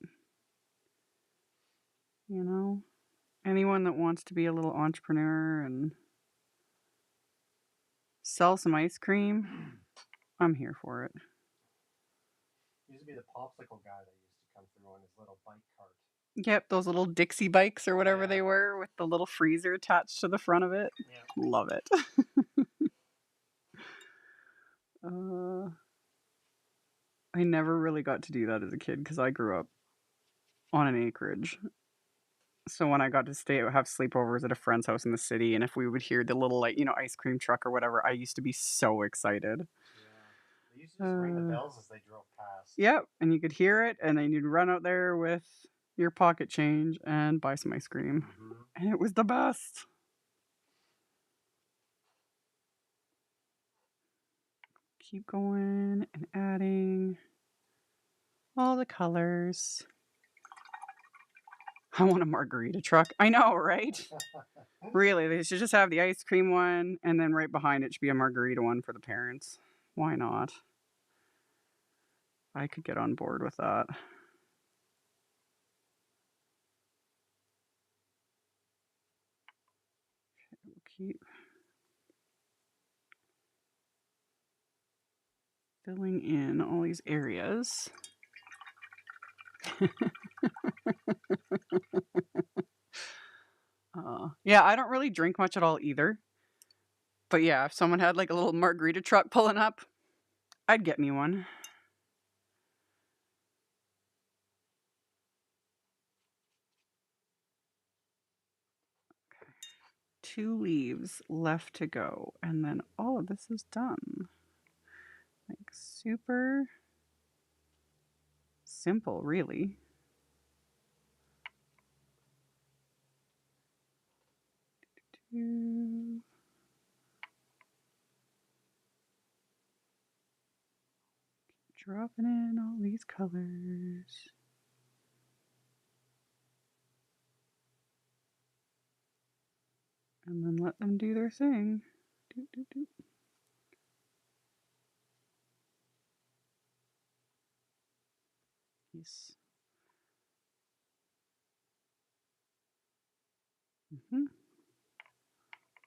Anyone that wants to be a little entrepreneur and sell some ice cream, I'm here for it. He used to be the popsicle guy that used to come through on his little bike cart. Yep, those little Dixie bikes or whatever they were with the little freezer attached to the front of it. Yeah. Love it. I never really got to do that as a kid because I grew up on an acreage. So when I got to have sleepovers at a friend's house in the city, and if we would hear the little, like, ice cream truck or whatever, I used to be so excited. Yeah. They used to just ring the bells as they drove past. Yep, and you could hear it, and then you'd run out there with your pocket change and buy some ice cream. Mm-hmm. And it was the best. Keep going and adding all the colors. I want a margarita truck. I know, right? Really, they should just have the ice cream one, and then right behind it should be a margarita one for the parents. Why not? I could get on board with that. Okay, we'll keep filling in all these areas. Yeah, I don't really drink much at all either. But yeah, if someone had like a little margarita truck pulling up, I'd get me one. Okay. 2 leaves left to go, and then all of this is done. Like super simple, really. Dropping in all these colors. And then let them do their thing. Doot, doot, doot. Yes.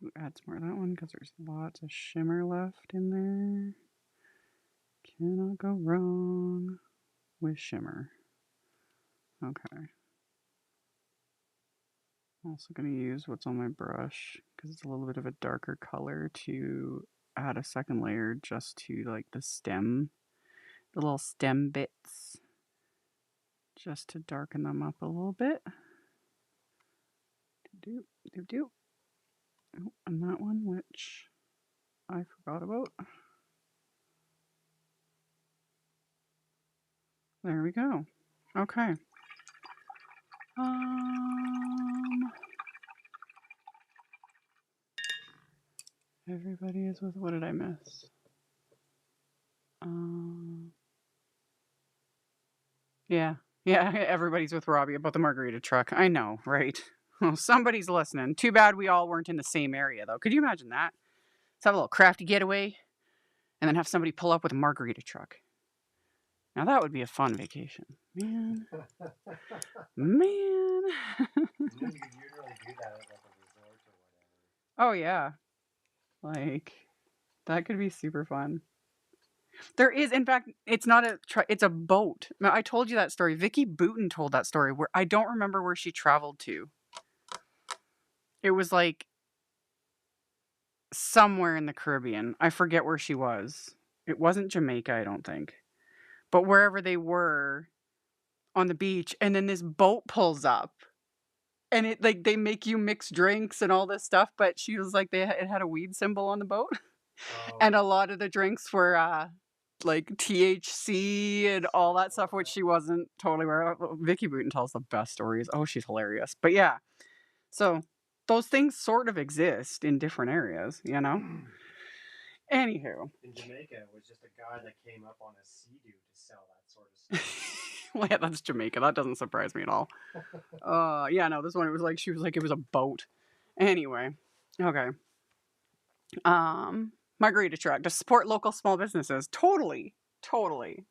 Ooh, add some more of that one because there's lots of shimmer left in there. Cannot go wrong with shimmer. Okay. I'm also going to use what's on my brush because it's a little bit of a darker color to add a second layer just to like the stem, the little stem bits, just to darken them up a little bit. Do, do, do. Oh, and that one, which I forgot about. There we go. Okay. Everybody is with, what did I miss? Yeah, everybody's with Robbie about the margarita truck. I know, right? Well, somebody's listening. Too bad we all weren't in the same area, though. Could you imagine that? Let's have a little crafty getaway and then have somebody pull up with a margarita truck. Now that would be a fun vacation. Man. Man. You could usually do that at like a resort or whatever. Oh, yeah. Like, that could be super fun. There is, in fact, it's not a it's a boat. Now, I told you that story. Vicky Booten told that story where I don't remember where she traveled to. It was like somewhere in the Caribbean. I forget where she was. It wasn't Jamaica, I don't think. But wherever they were on the beach, and then this boat pulls up. And it like they make you mix drinks and all this stuff, but she was like it had a weed symbol on the boat. Oh. And a lot of the drinks were like THC and all that stuff, which she wasn't totally aware of. Vicky Booten tells the best stories. Oh, she's hilarious. But yeah, so those things sort of exist in different areas, you know? Anywho. In Jamaica, it was just a guy that came up on a sea-doo to sell that sort of stuff. Well, yeah, that's Jamaica. That doesn't surprise me at all. Yeah, no, this one, it was like, she was like, it was a boat. Anyway. Okay. Margarita truck to support local small businesses. Totally.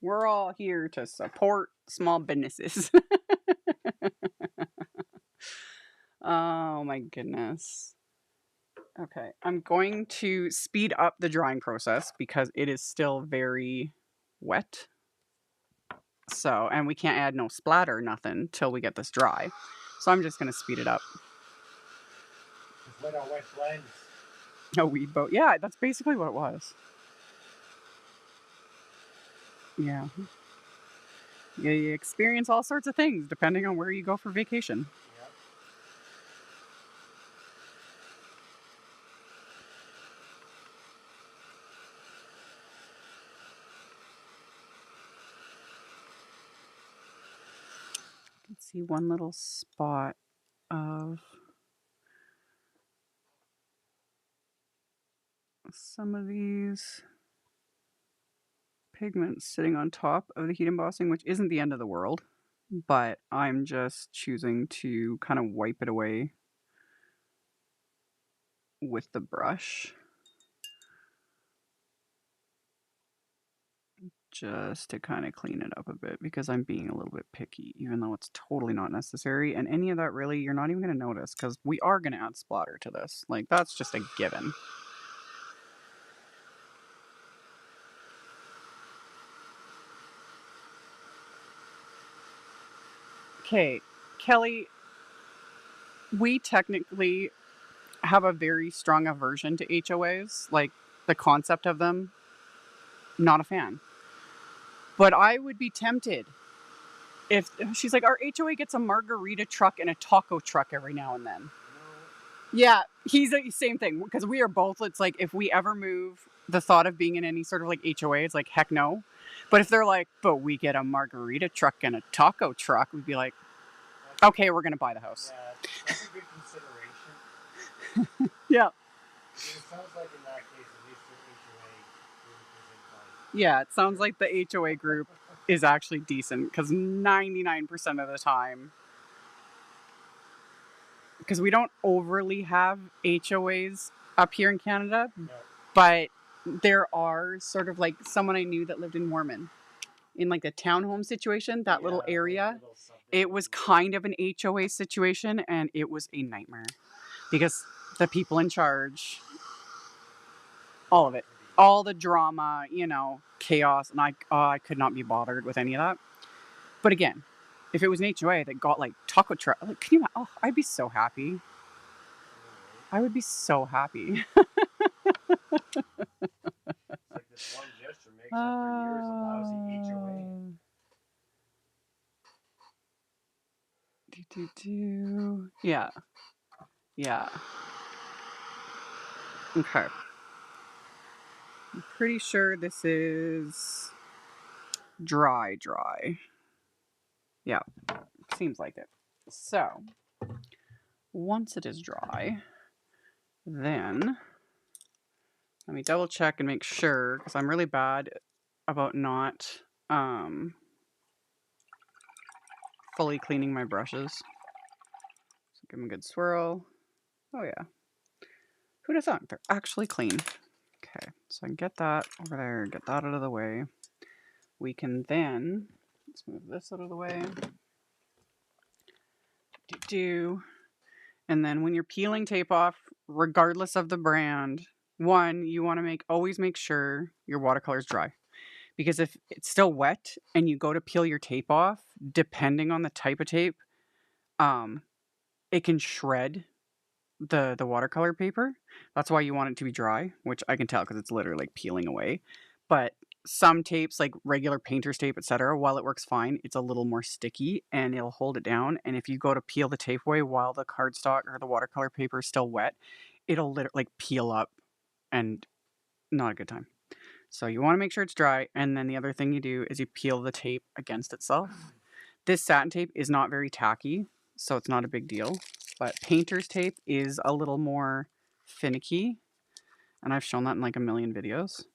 We're all here to support small businesses. Oh my goodness. Okay, I'm going to speed up the drying process because it is still very wet. So, and we can't add no splatter, nothing, till we get this dry. So I'm just going to speed it up. It's wet on wet blends. A weed boat. Yeah, that's basically what it was. Yeah. You experience all sorts of things depending on where you go for vacation. Yep. I can see one little spot of some of these pigments sitting on top of the heat embossing, which isn't the end of the world, but I'm just choosing to kind of wipe it away with the brush. Just to kind of clean it up a bit because I'm being a little bit picky, even though it's totally not necessary. And any of that really, you're not even going to notice because we are going to add splatter to this. Like, that's just a given. Okay, Kelly, we technically have a very strong aversion to HOAs. Like, the concept of them, not a fan. But I would be tempted if she's like, our HOA gets a margarita truck and a taco truck every now and then. Yeah, he's the same thing because we are both. It's like if we ever move, the thought of being in any sort of like HOA, it's like heck no. But if they're like, but we get a margarita truck and a taco truck, we'd be like, okay, we're gonna buy the house. Yeah, that's a good consideration. Yeah. It sounds like in that case, at least the HOA group is inclined. Yeah, it sounds like the HOA group is actually decent because 99% of the time. Because we don't overly have HOAs up here in Canada, No. but there are sort of like someone I knew that lived in Mormon in like a townhome situation, that little area. It was kind of an HOA situation and it was a nightmare because the people in charge, all of it, all the drama, you know, chaos, and I could not be bothered with any of that. But again, if it was an HOA that got like taco truck, like, can you? Oh, I'd be so happy. I would be so happy. It's like this one gesture makes up for years of lousy HOA. Yeah. Yeah. Okay. I'm pretty sure this is dry. Yeah. Seems like it. So, once it is dry, then let me double check and make sure because I'm really bad about not fully cleaning my brushes. So give them a good swirl. Oh yeah. Who'd have thought? They're actually clean. Okay, so I can get that over there, get that out of the way. We can then, let's move this out of the way. And then when you're peeling tape off, regardless of the brand, one, you want to always make sure your watercolor is dry. Because if it's still wet and you go to peel your tape off, depending on the type of tape, it can shred the watercolor paper. That's why you want it to be dry, which I can tell because it's literally like peeling away. But some tapes, like regular painter's tape, etc., while it works fine, it's a little more sticky and it'll hold it down. And if you go to peel the tape away while the cardstock or the watercolor paper is still wet, it'll literally like peel up and not a good time. So you want to make sure it's dry. And then the other thing you do is you peel the tape against itself. This satin tape is not very tacky, so it's not a big deal. But painter's tape is a little more finicky. And I've shown that in like a million videos.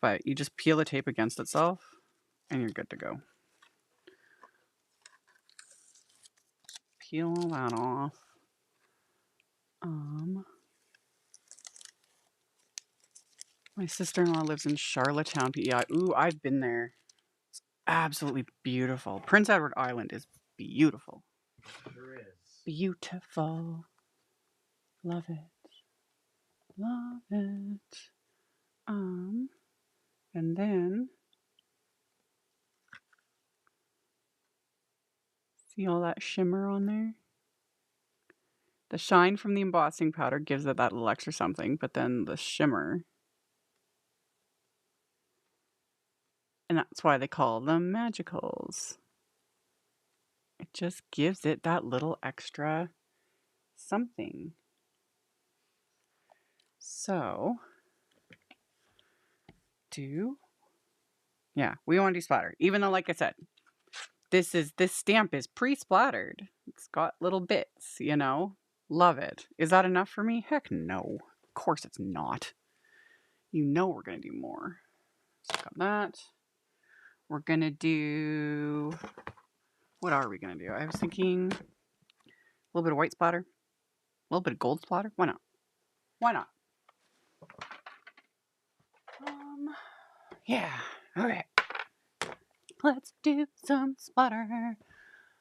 But you just peel the tape against itself and you're good to go. Peel all that off. My sister-in-law lives in Charlottetown, PEI. Ooh, I've been there. It's absolutely beautiful. Prince Edward Island is beautiful. It sure is. Beautiful. Love it. Love it. And then see all that shimmer on there? The shine from the embossing powder gives it that little extra something, but then the shimmer, and that's why they call them magicals. It just gives it that little extra something. So, yeah, we want to do splatter. Even though, like I said, this stamp is pre-splattered. It's got little bits, you know? Love it. Is that enough for me? Heck no. Of course it's not. You know we're going to do more. So got that. We're going to do... What are we going to do? I was thinking a little bit of white splatter. A little bit of gold splatter. Why not? Why not? Yeah. Okay. Let's do some splatter.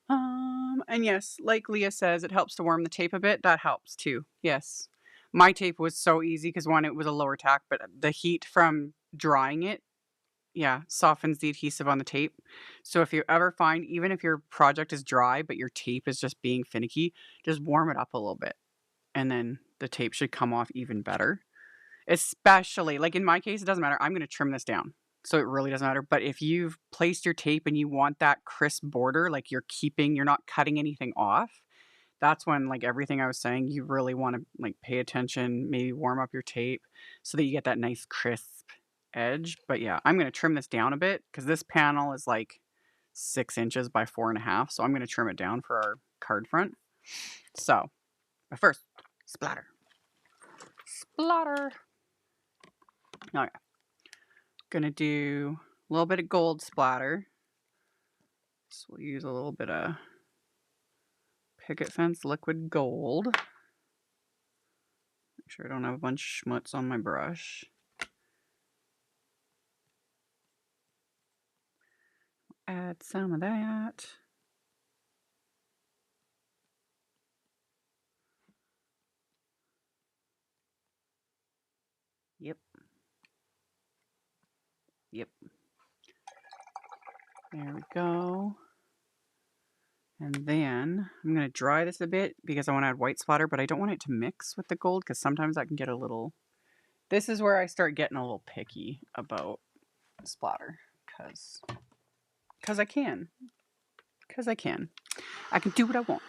And yes, like Leah says, it helps to warm the tape a bit. That helps too. Yes. My tape was so easy because one, it was a lower tack, but the heat from drying it, yeah, softens the adhesive on the tape. So if you ever find, even if your project is dry, but your tape is just being finicky, just warm it up a little bit. And then the tape should come off even better. Especially, like in my case, it doesn't matter. I'm going to trim this down. So it really doesn't matter. But if you've placed your tape and you want that crisp border, like you're not cutting anything off, that's when, like everything I was saying, you really want to like pay attention, maybe warm up your tape so that you get that nice crisp edge. But yeah, I'm going to trim this down a bit because this panel is like 6 inches by 4.5. So I'm going to trim it down for our card front. So, but first, splatter. Splatter. Okay. Gonna do a little bit of gold splatter. So we'll use a little bit of picket fence liquid gold. Make sure I don't have a bunch of schmutz on my brush. Add some of that. Yep. Yep. There we go. And then I'm going to dry this a bit because I want to add white splatter, but I don't want it to mix with the gold because sometimes I can get a little... This is where I start getting a little picky about splatter because I can. Because I can. I can do what I want.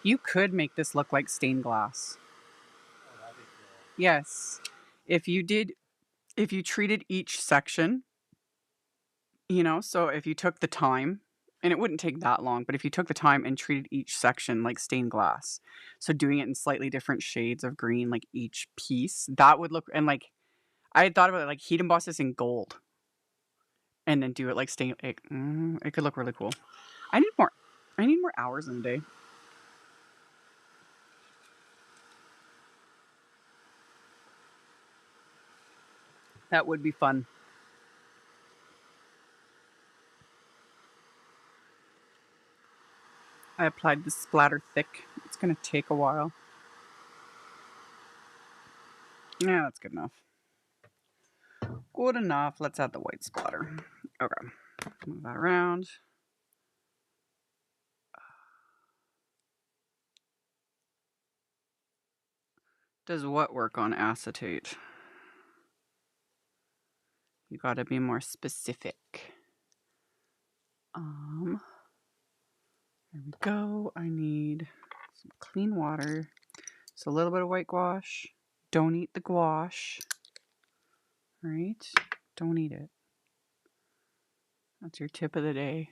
You could make this look like stained glass. Oh, that'd be cool. Yes. If you treated each section, you know, so if you took the time, and it wouldn't take that long, but if you took the time and treated each section like stained glass, so doing it in slightly different shades of green, like each piece, that would look, and like, I had thought about it, like heat emboss this in gold, and then do it like stained, it could look really cool. I need more hours in a day. That would be fun. I applied the splatter thick. It's going to take a while. Yeah, that's good enough. Good enough. Let's add the white splatter. Okay. Move that around. Does what work on acetate? You gotta be more specific. There we go. I need some clean water. So a little bit of white gouache. Don't eat the gouache. All right? Don't eat it. That's your tip of the day.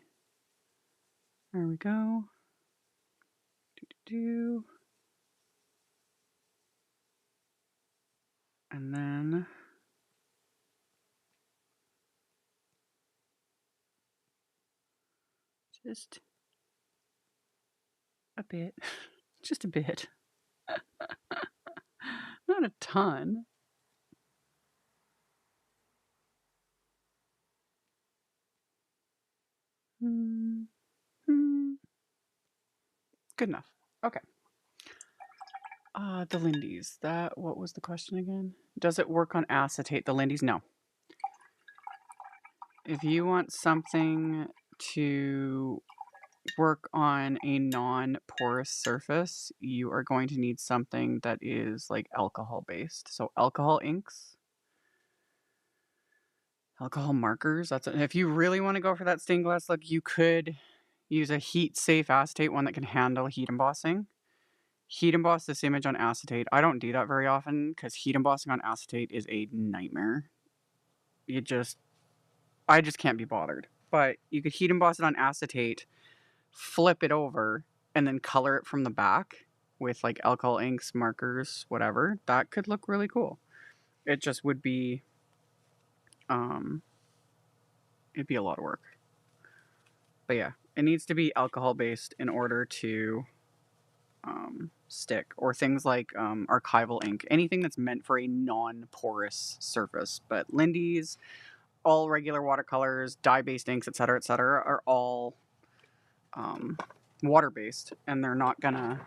There we go. And then just a bit. Just a bit. Not a ton. Hmm. Hmm. Good enough. Okay. The Lindy's. What was the question again? Does it work on acetate? The Lindy's? No. If you want something to work on a non-porous surface, you are going to need something that is like alcohol based. So alcohol inks, alcohol markers. If you really want to go for that stained glass look, you could use a heat safe acetate one that can handle heat embossing. Heat emboss this image on acetate. I don't do that very often because heat embossing on acetate is a nightmare. I just can't be bothered. But you could heat emboss it on acetate, flip it over, and then color it from the back with like alcohol inks, markers, whatever. That could look really cool. It just would be, it'd be a lot of work. But yeah, it needs to be alcohol based in order to stick, or things like archival ink, anything that's meant for a non-porous surface. But Lindy's, all regular watercolors, dye-based inks, etc., are all water-based, and they're not gonna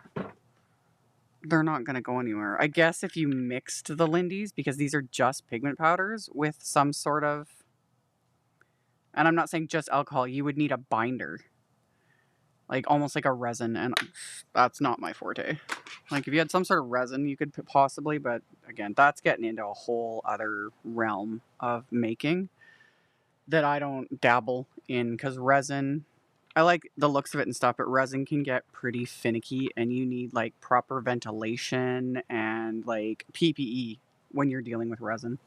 go anywhere. I guess if you mixed the Lindy's, because these are just pigment powders, with some sort of, and I'm not saying just alcohol, you would need a binder, like almost like a resin, and that's not my forte. Like if you had some sort of resin, you could possibly, but again, that's getting into a whole other realm of making that I don't dabble in, because resin, I like the looks of it and stuff, but resin can get pretty finicky, and you need like proper ventilation and like PPE when you're dealing with resin.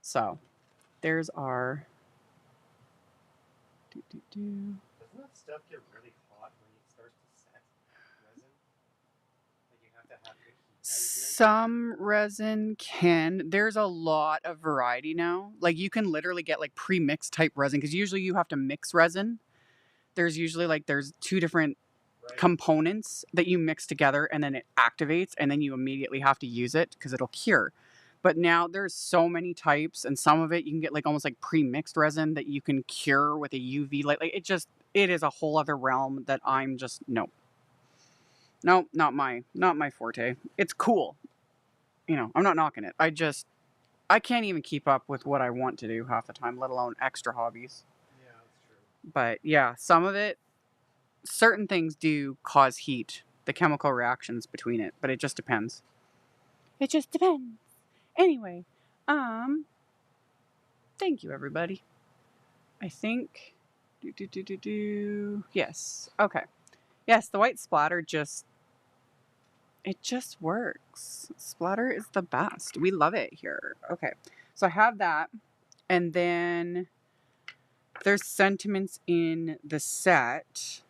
So there's our Doesn't that stuff get really hot when it starts to set resin? Like you have to have good heat management? Some resin can. There's a lot of variety now. Like you can literally get like pre-mixed type resin, because usually you have to mix resin. There's usually like there's two different components that you mix together, and then it activates, and then you immediately have to use it because it'll cure. But now there's so many types, and some of it you can get like almost like pre-mixed resin that you can cure with a UV light. Like it is a whole other realm that I'm just no, not my forte. It's cool, I'm not knocking it. I can't even keep up with what I want to do half the time, let alone extra hobbies. Yeah, that's true. But yeah, some of it, certain things do cause heat, the chemical reactions between it, but it just depends. It just depends. Anyway, thank you everybody. I think yes. Okay. Yes, the white splatter it just works. Splatter is the best. We love it here. Okay. So I have that, and then there's sentiments in the set.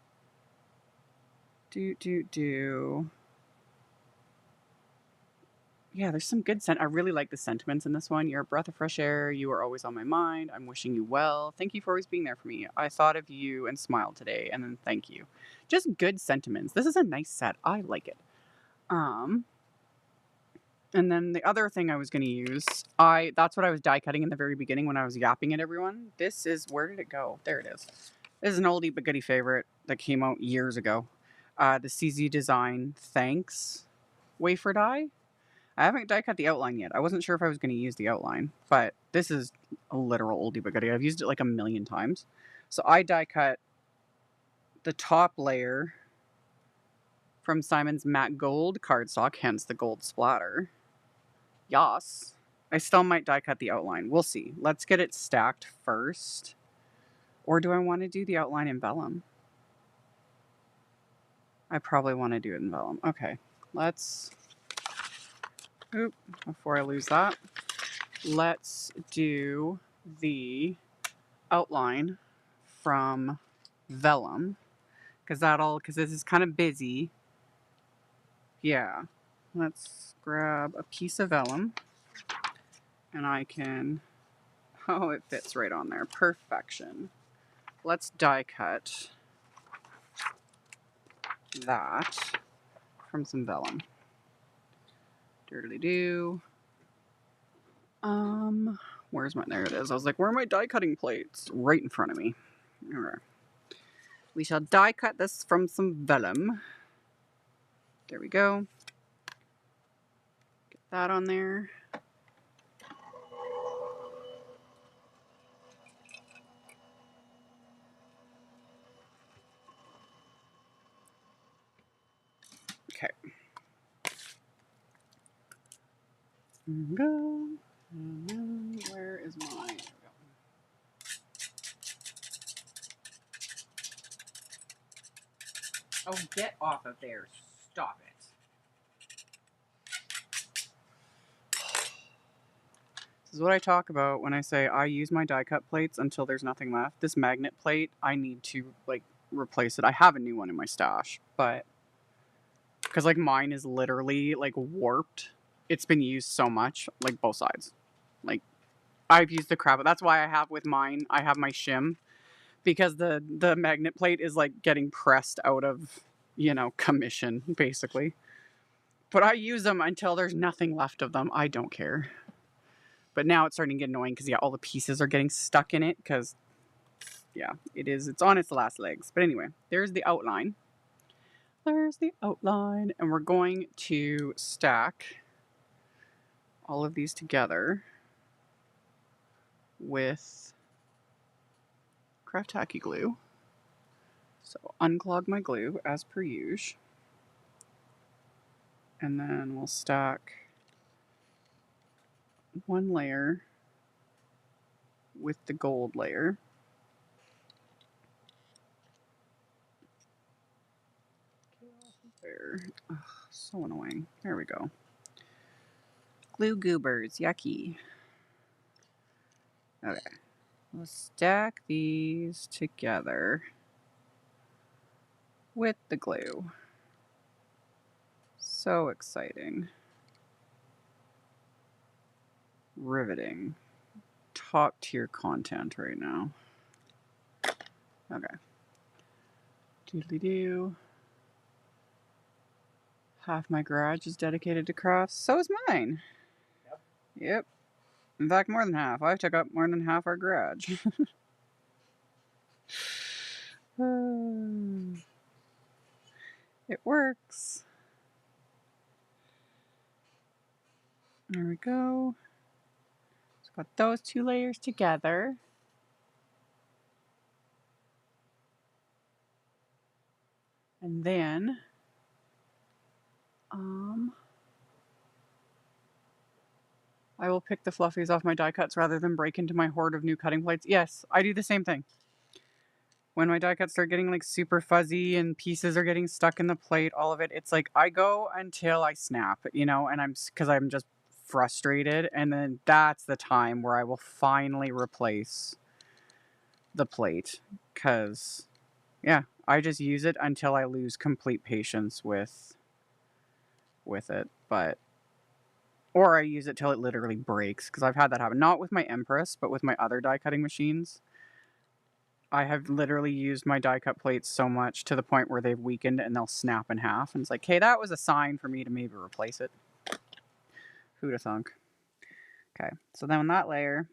Yeah, there's some good I really like the sentiments in this one. You're a breath of fresh air. You are always on my mind. I'm wishing you well. Thank you for always being there for me. I thought of you and smiled today, and then thank you. Just good sentiments. This is a nice set. I like it. And then the other thing I was going to use, that's what I was die cutting in the very beginning when I was yapping at everyone. This is, where did it go? There it is. This is an oldie but goodie favorite that came out years ago. The CZ Design Thanks Wafer die. I haven't die cut the outline yet. I wasn't sure if I was going to use the outline, but this is a literal oldie but goodie. I've used it like a million times. So I die cut the top layer from Simon's Matte Gold cardstock, hence the gold splatter. Yas. I still might die cut the outline. We'll see. Let's get it stacked first. Or do I want to do the outline in vellum? I probably want to do it in vellum. Okay. Before I lose that, let's do the outline from vellum, because this is kind of busy. Yeah. Let's grab a piece of vellum, and I can, oh, it fits right on there. Perfection. Let's die cut that from some vellum. Doodly-doo. Where's my, there it is. I was like, where are my die cutting plates? Right in front of me. All right. We shall die cut this from some vellum. There we go. Get that on there. Okay. There we go. And then where is mine? There we go. Oh, get off of there. Stop it. This is what I talk about when I say I use my die cut plates until there's nothing left. This magnet plate, I need to like replace it. I have a new one in my stash, but because like mine is literally like warped. It's been used so much, like both sides. Like I've used the crap. That's why I have with mine, I have my shim, because the magnet plate is like getting pressed out of, you know, commission basically. But I use them until there's nothing left of them. I don't care. But now it's starting to get annoying because, yeah, all the pieces are getting stuck in it because, yeah, it's on its last legs. But anyway, there's the outline. There's the outline. And we're going to stack all of these together with craft tacky glue. So unclog my glue as per usual. And then we'll stack one layer with the gold layer. There. Ugh, so annoying. There we go. Glue goobers. Yucky. Okay. We'll stack these together with the glue. So exciting. Riveting. Top tier content right now. Okay. Doodly-doo. Half my garage is dedicated to crafts. So is mine. Yep. In fact, more than half. I took up more than half our garage. It works. There we go. So got those two layers together. And then I will pick the fluffies off my die cuts rather than break into my hoard of new cutting plates. Yes, I do the same thing. When my die cuts start getting like super fuzzy and pieces are getting stuck in the plate, all of it, it's like I go until I snap, you know, and because I'm just frustrated. And then that's the time where I will finally replace the plate. Because, yeah, I just use it until I lose complete patience with it. Or I use it till it literally breaks, because I've had that happen. Not with my Empress, but with my other die cutting machines. I have literally used my die cut plates so much to the point where they've weakened and they'll snap in half. And it's like, hey, that was a sign for me to maybe replace it. Who'da thunk? Okay, so then on that layer,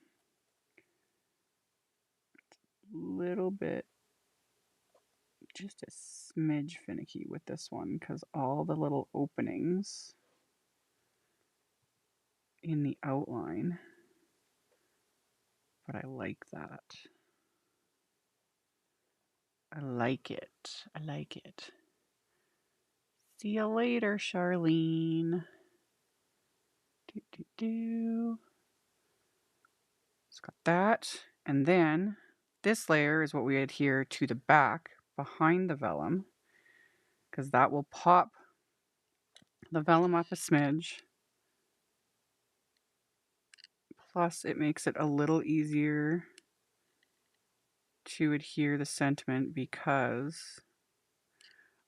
little bit, just a smidge finicky with this one, because all the little openings in the outline. But I like that. I like it. I like it. See you later, Charlene. It's got that. And then this layer is what we adhere to the back behind the vellum, because that will pop the vellum up a smidge. Plus, it makes it a little easier to adhere the sentiment because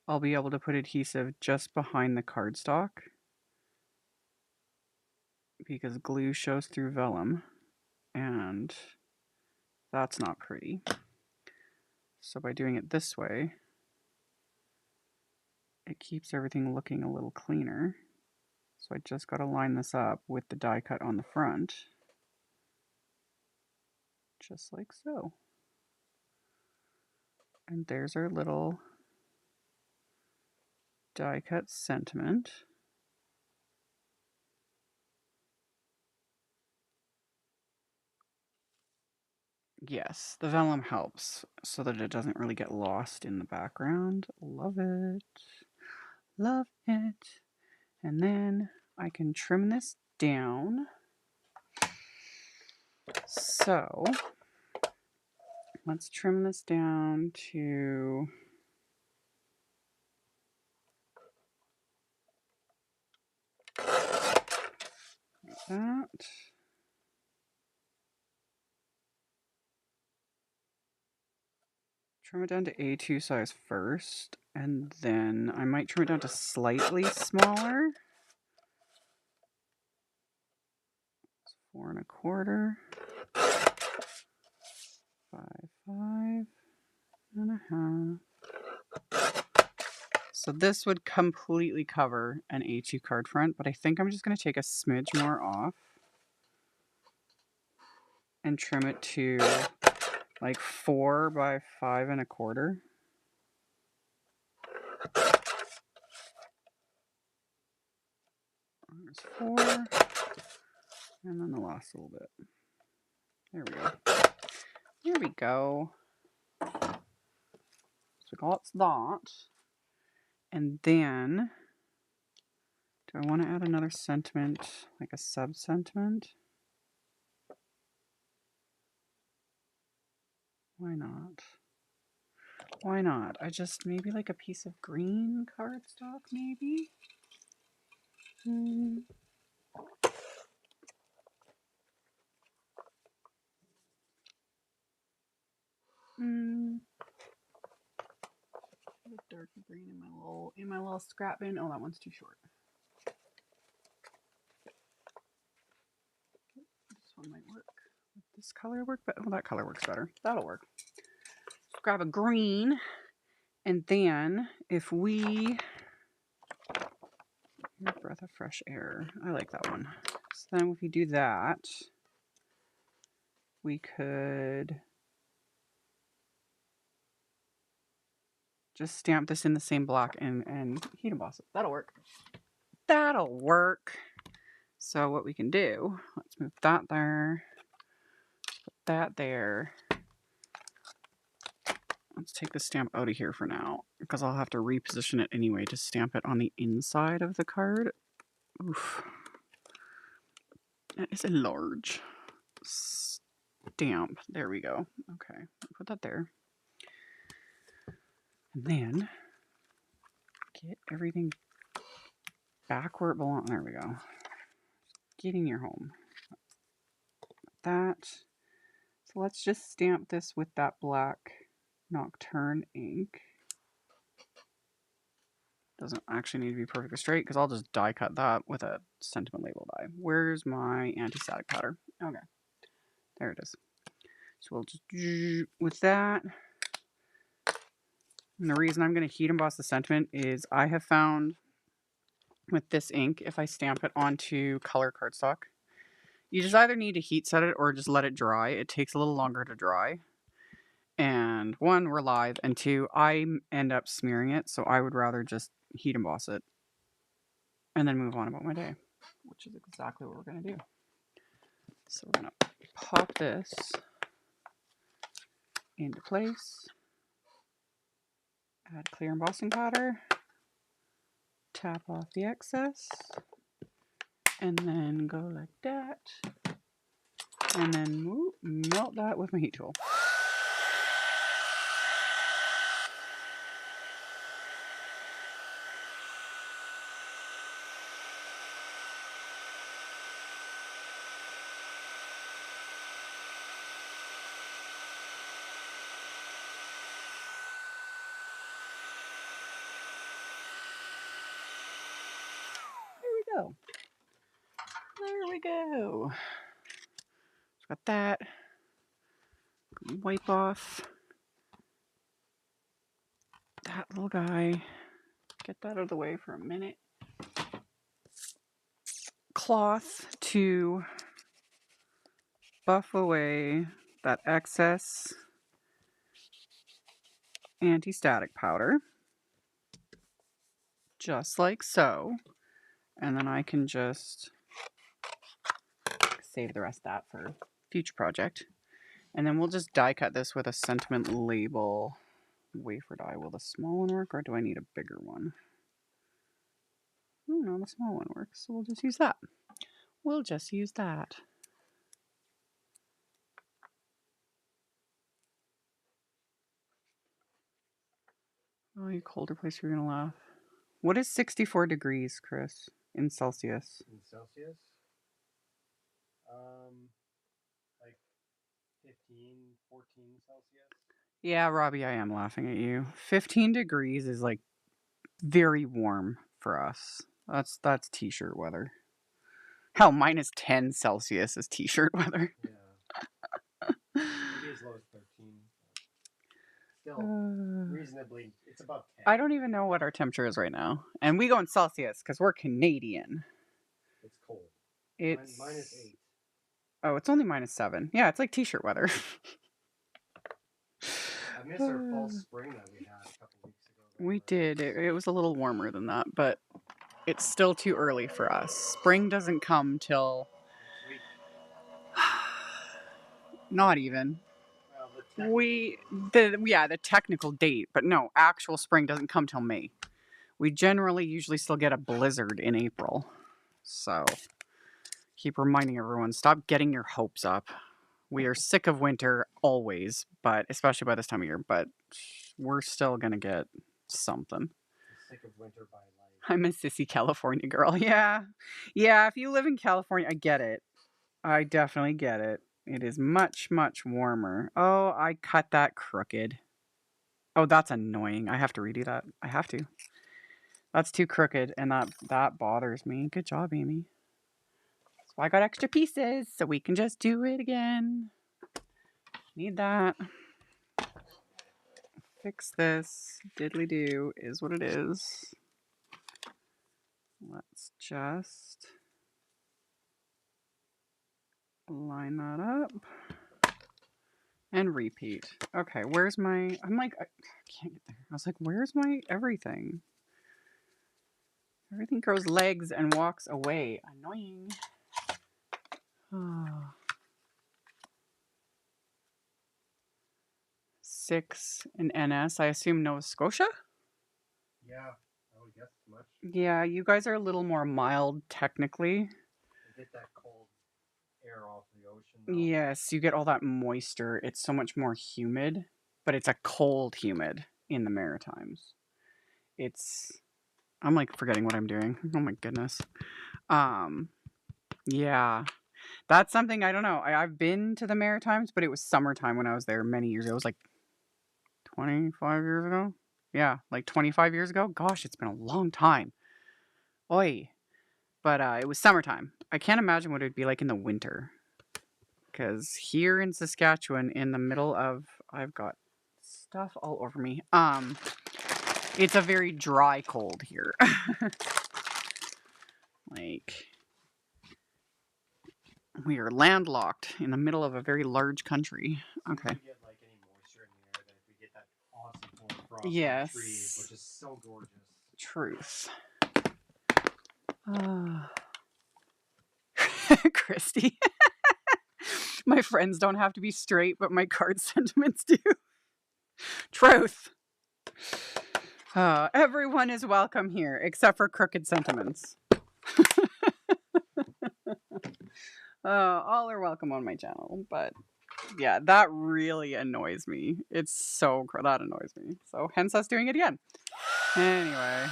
I'll be able to put adhesive just behind the cardstock, because glue shows through vellum and that's not pretty. So by doing it this way, it keeps everything looking a little cleaner. So I just got to line this up with the die cut on the front, just like so. And there's our little die cut sentiment. Yes, the vellum helps so that it doesn't really get lost in the background. Love it. Love it. And then I can trim this down. So let's trim this down to that. Trim it down to A2 size first, and then I might trim it down to slightly smaller. 4 1/4. 5 1/2. So this would completely cover an A2 card front, but I think I'm just going to take a smidge more off and trim it to like 4 by 5 1/4. There's 4, and then the last little bit. There we go. There we go. So that's that. And then, do I want to add another sentiment, like a sub-sentiment? Why not? Why not? I just, maybe like a piece of green cardstock, maybe? Dark green in my little scrap bin. Oh, that one's too short. This one might work. Would this color work? But oh, that color works better. That'll work. Let's grab a green, and then if we breath of fresh air. I like that one. So then if we do that, we could just stamp this in the same block and heat emboss it. That'll work. That'll work. So what we can do, let's move that there, put that there. Let's take the stamp out of here for now, because I'll have to reposition it anyway to stamp it on the inside of the card. Oof. That is a large stamp. There we go. Okay, put that there. And then get everything back where it belongs. There we go. Get in your home. That. So let's just stamp this with that black Nocturne ink. Doesn't actually need to be perfectly straight because I'll just die cut that with a sentiment label die. Where's my anti-static powder? Okay. There it is. So we'll just, with that. And the reason I'm going to heat emboss the sentiment is I have found with this ink, if I stamp it onto color cardstock, you just either need to heat set it or just let it dry. It takes a little longer to dry. And one, we're live, and two, I end up smearing it, so I would rather just heat emboss it and then move on about my day, which is exactly what we're going to do. So we're going to pop this into place, add clear embossing powder, tap off the excess, and then go like that, and then melt that with my heat tool. Go. There we go. Got that. Wipe off that little guy. Get that out of the way for a minute. Cloth to buff away that excess anti-static powder. Just like so. And then I can just save the rest of that for future project. And then we'll just die cut this with a sentiment label wafer die. Will the small one work or do I need a bigger one? Oh no, the small one works. So we'll just use that. We'll just use that. Oh, you colder place, you're gonna laugh. What is 64 degrees, Chris, in Celsius? In Celsius? Like 15, 14 Celsius. Yeah, Robbie, I am laughing at you. 15 degrees is like very warm for us. That's t-shirt weather. Hell, minus 10 Celsius is t-shirt weather. Yeah. Maybe as low as 13. Still reasonably, it's above 10. I don't even know what our temperature is right now. And we go in Celsius because we're Canadian. It's cold. It's minus 8. Oh, it's only minus 7. Yeah, it's like t-shirt weather. I miss our fall spring that we had a couple weeks ago. We did. It was a little warmer than that, but it's still too early for us. Spring doesn't come till... Next week. Not even. Well, the technical date, but no, actual spring doesn't come till May. We usually still get a blizzard in April. So keep reminding everyone, stop getting your hopes up. We are sick of winter always, but especially by this time of year, but we're still going to get something. Sick of winter by life. I'm a sissy California girl. Yeah. Yeah, if you live in California, I get it. I definitely get it. It is much, much warmer. Oh, I cut that crooked. Oh, that's annoying. I have to redo that. I have to. That's too crooked, and that bothers me. Good job, Amy. So I got extra pieces, so we can just do it again. Need that. Fix this. Diddly do is what it is. Let's just line that up. And repeat. Okay, where's my... I'm like, I can't get there. I was like, where's my everything? Everything grows legs and walks away. Annoying. Oh. 6 in NS. I assume Nova Scotia? Yeah, I would guess as much. Yeah, you guys are a little more mild, technically. You get that cold air off the ocean, though. Yes, you get all that moisture. It's so much more humid, but it's a cold humid in the Maritimes. I'm like forgetting what I'm doing. Oh my goodness. Yeah. That's something, I don't know. I've been to the Maritimes, but it was summertime when I was there many years ago. It was like 25 years ago. Yeah, like 25 years ago. Gosh, it's been a long time. Oi. But it was summertime. I can't imagine what it would be like in the winter. Because here in Saskatchewan, in the middle of... I've got stuff all over me. It's a very dry cold here. Like... We are landlocked in the middle of a very large country. Okay. We get like any moisture in the air, that we get that awesome cold frost on Yes. the trees, which is so gorgeous. Truth. Christy. My friends don't have to be straight, but my card sentiments do. Truth. Everyone is welcome here, except for crooked sentiments. All are welcome on my channel, but yeah, that really annoys me. It's so, that annoys me. So hence us doing it again. Anyway.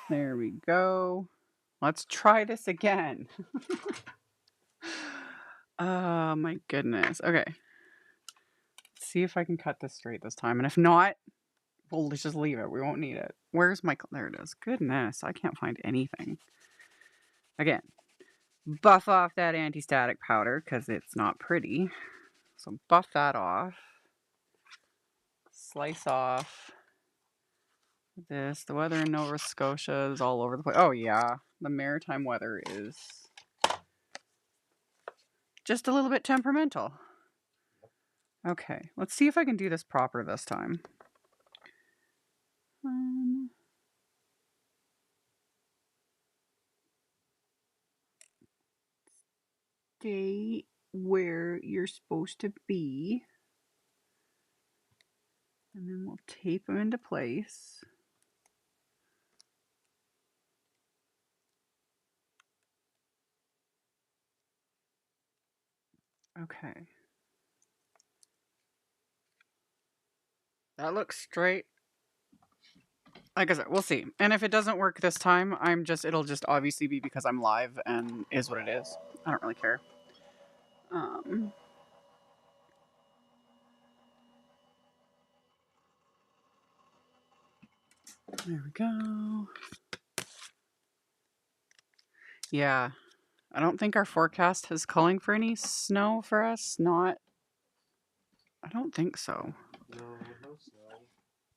There we go. Let's try this again. Oh my goodness. Okay. Let's see if I can cut this straight this time. And if not, we'll just leave it. We won't need it. Where's my... There it is. Goodness. I can't find anything. Again. buff off that anti-static powder because it's not pretty. So buff that off. Slice off this. The weather in Nova Scotia is all over the place. Oh yeah, the maritime weather is just a little bit temperamental. Okay, let's see if I can do this proper this time. Stay where you're supposed to be. And then we'll tape them into place. Okay. That looks straight. Like I said, we'll see. And if it doesn't work this time, it'll just obviously be because I'm live and is what it is. I don't really care. There we go. Yeah. I don't think our forecast is calling for any snow for us. I don't think so. No snow.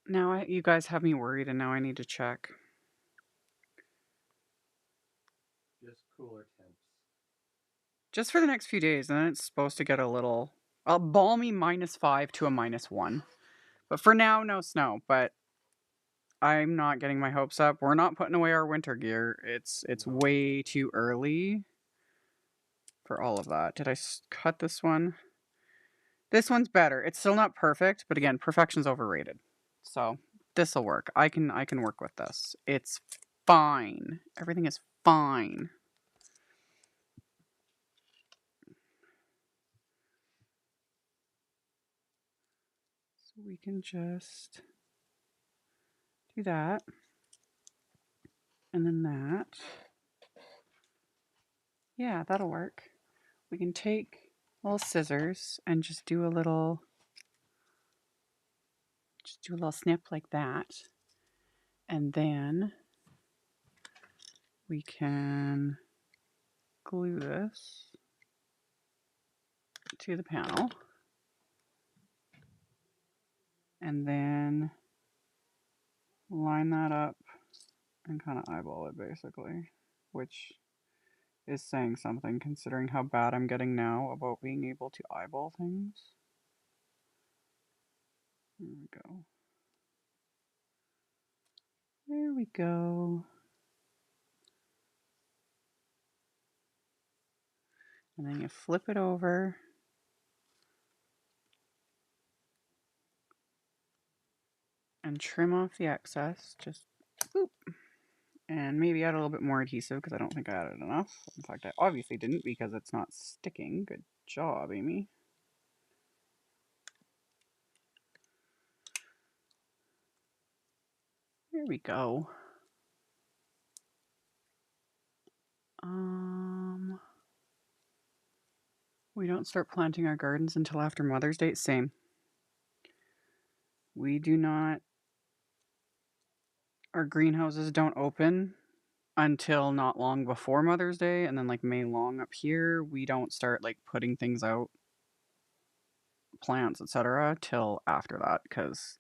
Now you guys have me worried and now I need to check. Just cooler temps. Just for the next few days, and then it's supposed to get a balmy -5 to a -1. But for now, no snow. But I'm not getting my hopes up. We're not putting away our winter gear. It's way too early for all of that. Did I cut this one? This one's better. It's still not perfect, but again, perfection's overrated. So this'll work. I can work with this. It's fine. Everything is fine. So we can just do that. And then that. Yeah, that'll work. We can take little scissors and just do a little snip like that. And then we can glue this to the panel. And then line that up and kind of eyeball it basically, which is saying something considering how bad I'm getting now about being able to eyeball things. There we go. There we go. And then you flip it over. And trim off the excess, just boop. And maybe add a little bit more adhesive because I don't think I added enough. In fact, I obviously didn't because it's not sticking. Good job, Amy. There we go. We don't start planting our gardens until after Mother's Day. Same. We do not. Our greenhouses don't open until not long before Mother's Day, and then like May long up here, we don't start like putting things out, plants, etc., till after that because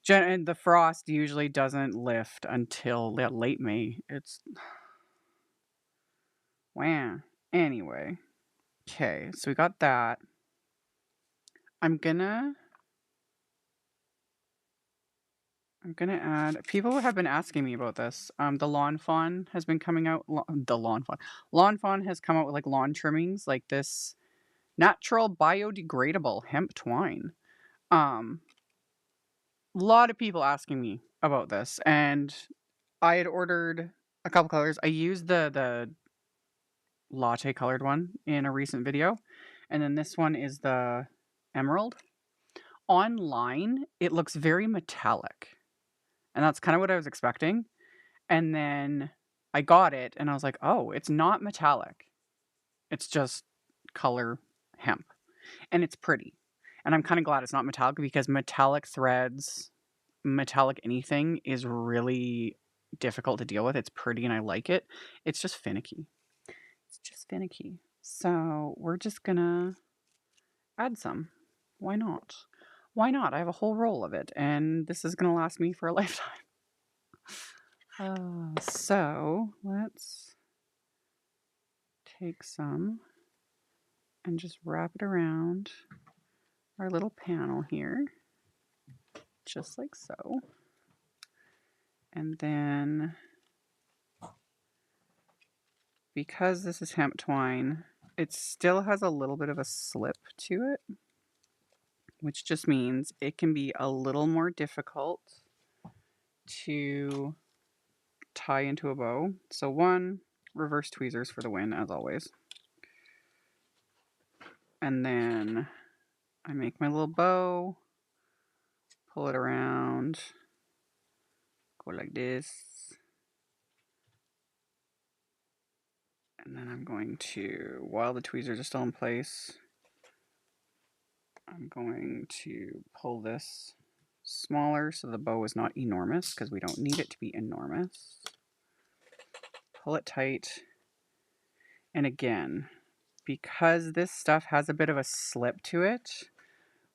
and the frost usually doesn't lift until late May. It's wow. Anyway, okay, so we got that. I'm gonna add. People have been asking me about this. The Lawn Fawn has been coming out. Lawn Fawn has come out with like lawn trimmings, like this natural biodegradable hemp twine. A lot of people asking me about this, and I had ordered a couple colors. I used the latte colored one in a recent video, and then this one is the emerald. Online, it looks very metallic, and that's kind of what I was expecting. And then I got it, and I was like, oh, it's not metallic. It's just color hemp, and it's pretty. And I'm kind of glad it's not metallic because metallic threads, metallic anything is really difficult to deal with. It's pretty and I like it. It's just finicky. just finicky. So we're just gonna add some. Why not? Why not? I have a whole roll of it, and this is gonna last me for a lifetime. So let's take some and just wrap it around our little panel here, just like so. And then, because this is hemp twine, it still has a little bit of a slip to it, which just means it can be a little more difficult to tie into a bow. So one, reverse tweezers for the win, as always. And then I make my little bow, pull it around, go like this. And then I'm going to, while the tweezers are still in place, I'm going to pull this smaller so the bow is not enormous, because we don't need it to be enormous. Pull it tight. And again, because this stuff has a bit of a slip to it,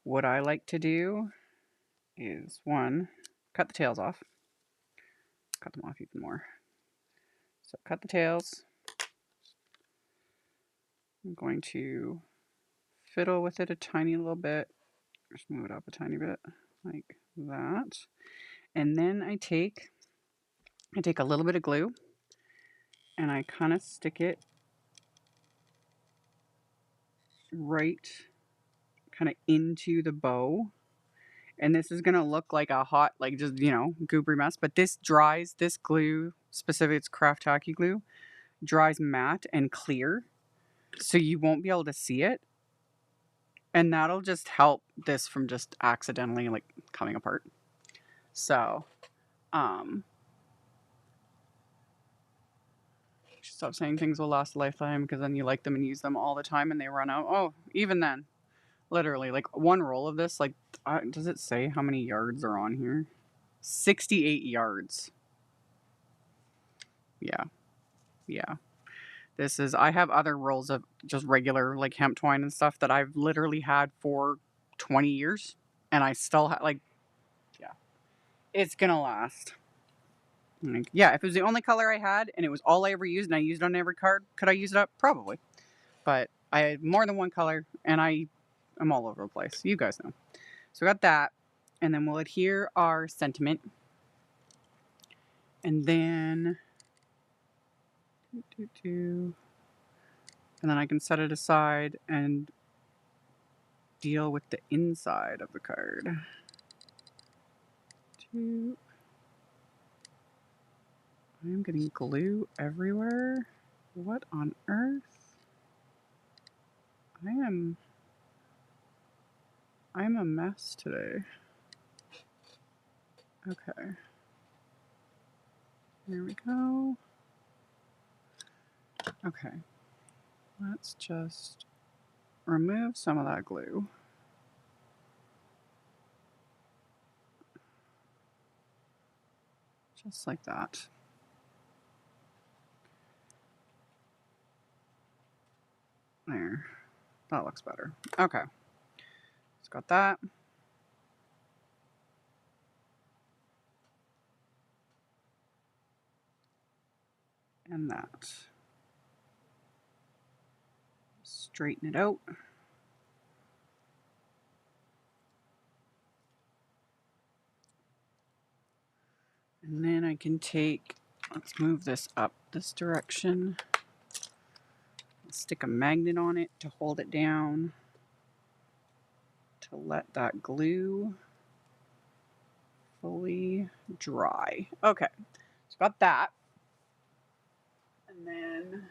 what I like to do is, one, cut the tails off. Cut them off even more. So cut the tails. I'm going to fiddle with it a tiny little bit. Just move it up a tiny bit like that. And then I take a little bit of glue and I kind of stick it right kind of into the bow. And this is going to look like a hot, like just, you know, goobery mess. But this dries, this glue, specifically it's Craft Tacky glue, dries matte and clear. So you won't be able to see it. And that'll just help this from just accidentally like coming apart. So, stop saying things will last a lifetime, because then you like them and use them all the time and they run out. Oh, even then, literally, like one roll of this, like, does it say how many yards are on here? 68 yards. Yeah. Yeah. This is, I have other rolls of just regular like hemp twine and stuff that I've literally had for 20 years. And I still have, like, yeah, it's gonna last. Like, yeah, if it was the only color I had and it was all I ever used and I used it on every card, could I use it up? Probably. But I had more than one color and I'm all over the place. You guys know. So we got that. And then we'll adhere our sentiment. And then and then I can set it aside and deal with the inside of the card. I am getting glue everywhere. What on earth? I'm a mess today. Okay. There we go. Okay. Let's just remove some of that glue. Just like that. There. That looks better. Okay. It's got that. And that. Straighten it out. And then I can take, let's move this up this direction. Stick a magnet on it to hold it down, to let that glue fully dry. Okay, so got that. And then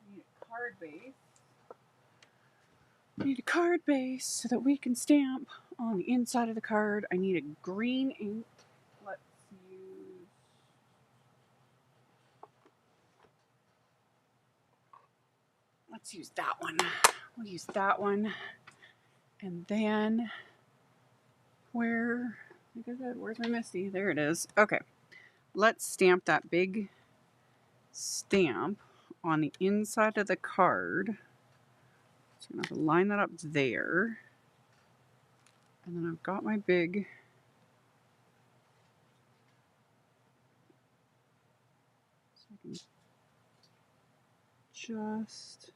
I need a card base. I need a card base so that we can stamp on the inside of the card. I need a green ink. Let's use that one. We'll use that one. And then where, like I said, where's my MISTI? There it is. Okay. Let's stamp that big stamp on the inside of the card. So I'm going to have to line that up there. And then I've got my big so I can just,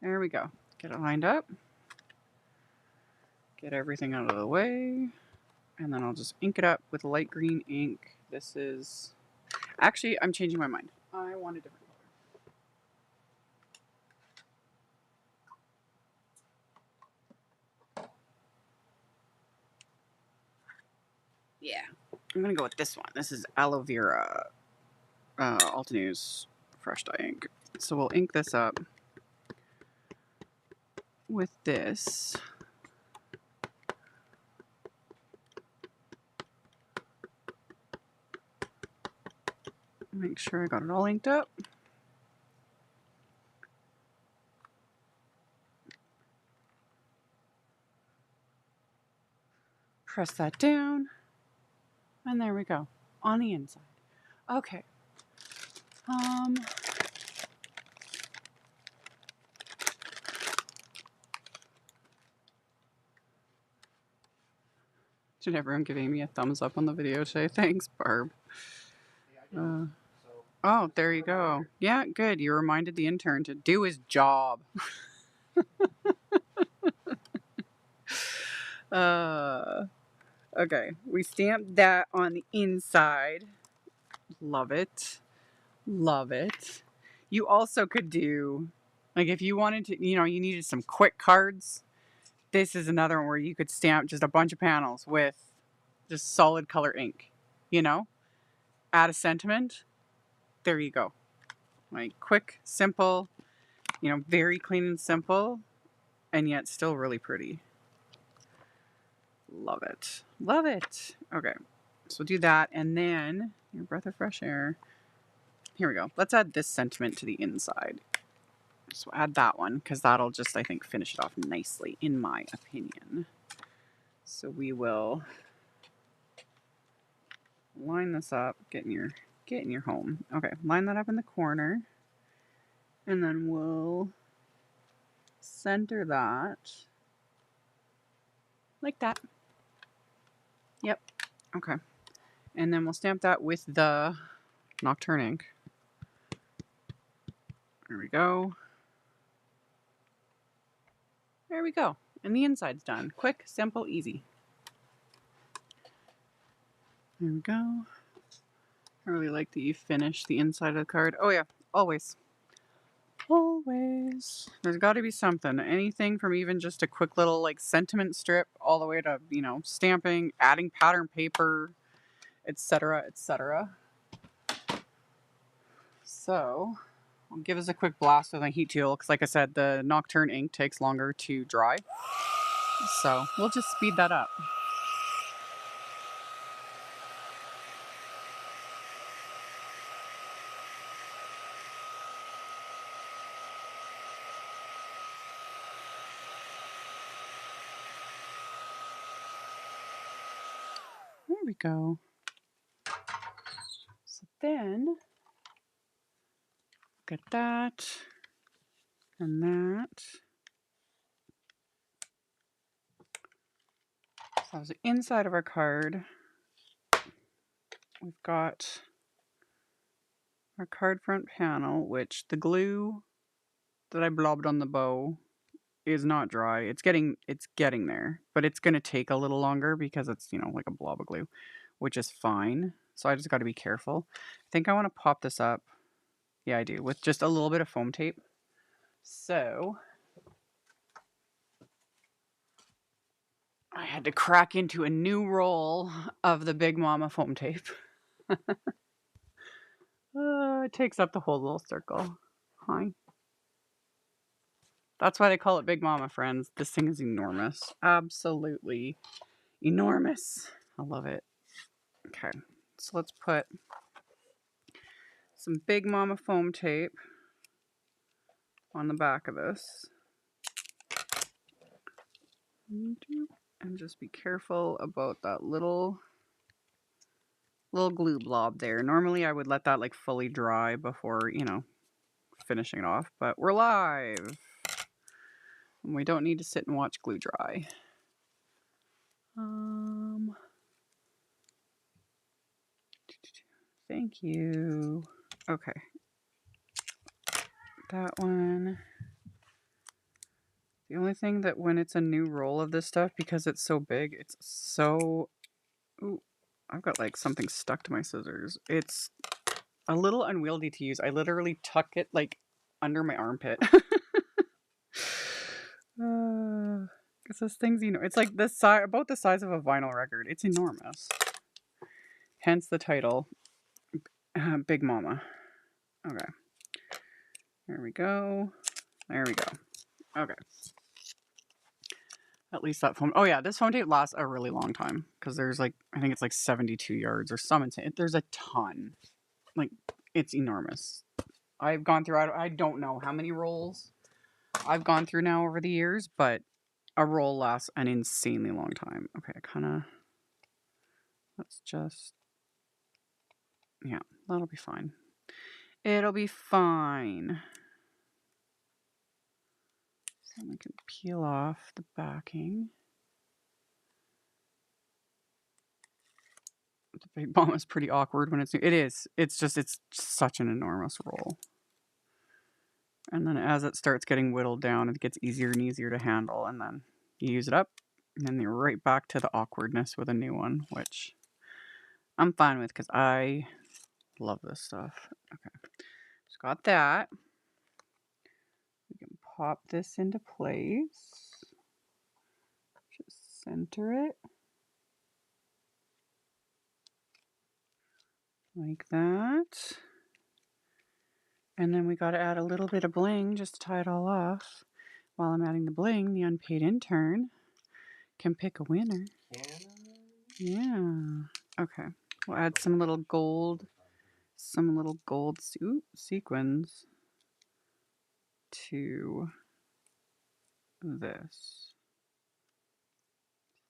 there we go. Get it lined up. Get everything out of the way. And then I'll just ink it up with light green ink. This is, actually, I'm changing my mind. I want a different color. Yeah, I'm gonna go with this one. This is aloe vera, Altenew's fresh dye ink. So we'll ink this up with this. Make sure I got it all inked up. Press that down. And there we go. On the inside. Okay. Should everyone give Amy a thumbs up on the video today? Thanks, Barb. Oh, there you go. Yeah, good. You reminded the intern to do his job. Okay, we stamped that on the inside. Love it. Love it. You also could do, like if you wanted to, you needed some quick cards. This is another one where you could stamp just a bunch of panels with just solid color ink, add a sentiment. There you go. Like quick, simple, very clean and simple, and yet still really pretty. Love it. Love it. Okay, so we'll do that, and then your breath of fresh air. Here we go. Let's add this sentiment to the inside. So add that one, because that'll just, I think, finish it off nicely, in my opinion. So we will line this up, get in your home. Okay, line that up in the corner, and then we'll center that like that. Yep. Okay. And then we'll stamp that with the Nocturne ink. There we go. There we go. And the inside's done. Quick, simple, easy. There we go. I really like that you finish the inside of the card. Oh yeah, always. Always. There's got to be something. Anything from even just a quick little like sentiment strip all the way to, stamping, adding pattern paper, etc., etc. So, I'll give us a quick blast with my heat tool because like I said, the Nocturne ink takes longer to dry. So, we'll just speed that up. There we go. So then, look at that and that. So that was the inside of our card. We've got our card front panel, which the glue that I blobbed on the bow is not dry. It's getting there, but it's going to take a little longer because it's, like a blob of glue, which is fine. So I just got to be careful. I think I want to pop this up. Yeah, I do, with just a little bit of foam tape. So I had to crack into a new roll of the Big Mama foam tape. It takes up the whole little circle. Hi. That's why they call it Big Mama, friends. This thing is enormous. Absolutely enormous. I love it. Okay, so let's put some Big Mama foam tape on the back of this. And just be careful about that little little glue blob there. Normally I would let that like fully dry before, you know, finishing it off, but we're live. And we don't need to sit and watch glue dry. Thank you. Okay. That one. The only thing that when it's a new roll of this stuff, because it's so big, it's so... Ooh, I've got like something stuck to my scissors. It's a little unwieldy to use. I literally tuck it like under my armpit. Because this thing's, you know, it's like this size, about the size of a vinyl record. It's enormous. Hence the title, Big Mama. Okay. There we go. There we go. Okay. At least that foam. Oh yeah, this foam tape lasts a really long time because there's like, I think it's like 72 yards or some insane. There's a ton. Like, it's enormous. I've gone through, I don't know how many rolls I've gone through now over the years, but a roll lasts an insanely long time. Okay, let's just, yeah, that'll be fine. It'll be fine. So we can peel off the backing. The big bomb is pretty awkward when it's new. It is. It's such an enormous roll. And then as it starts getting whittled down, it gets easier and easier to handle. And then you use it up. And then you're right back to the awkwardness with a new one, which I'm fine with because I love this stuff. Okay. Just got that. We can pop this into place. Just center it. Like that. And then we got to add a little bit of bling just to tie it all off. While I'm adding the bling, the unpaid intern can pick a winner. Yeah. Okay. We'll add some little gold sequins to this.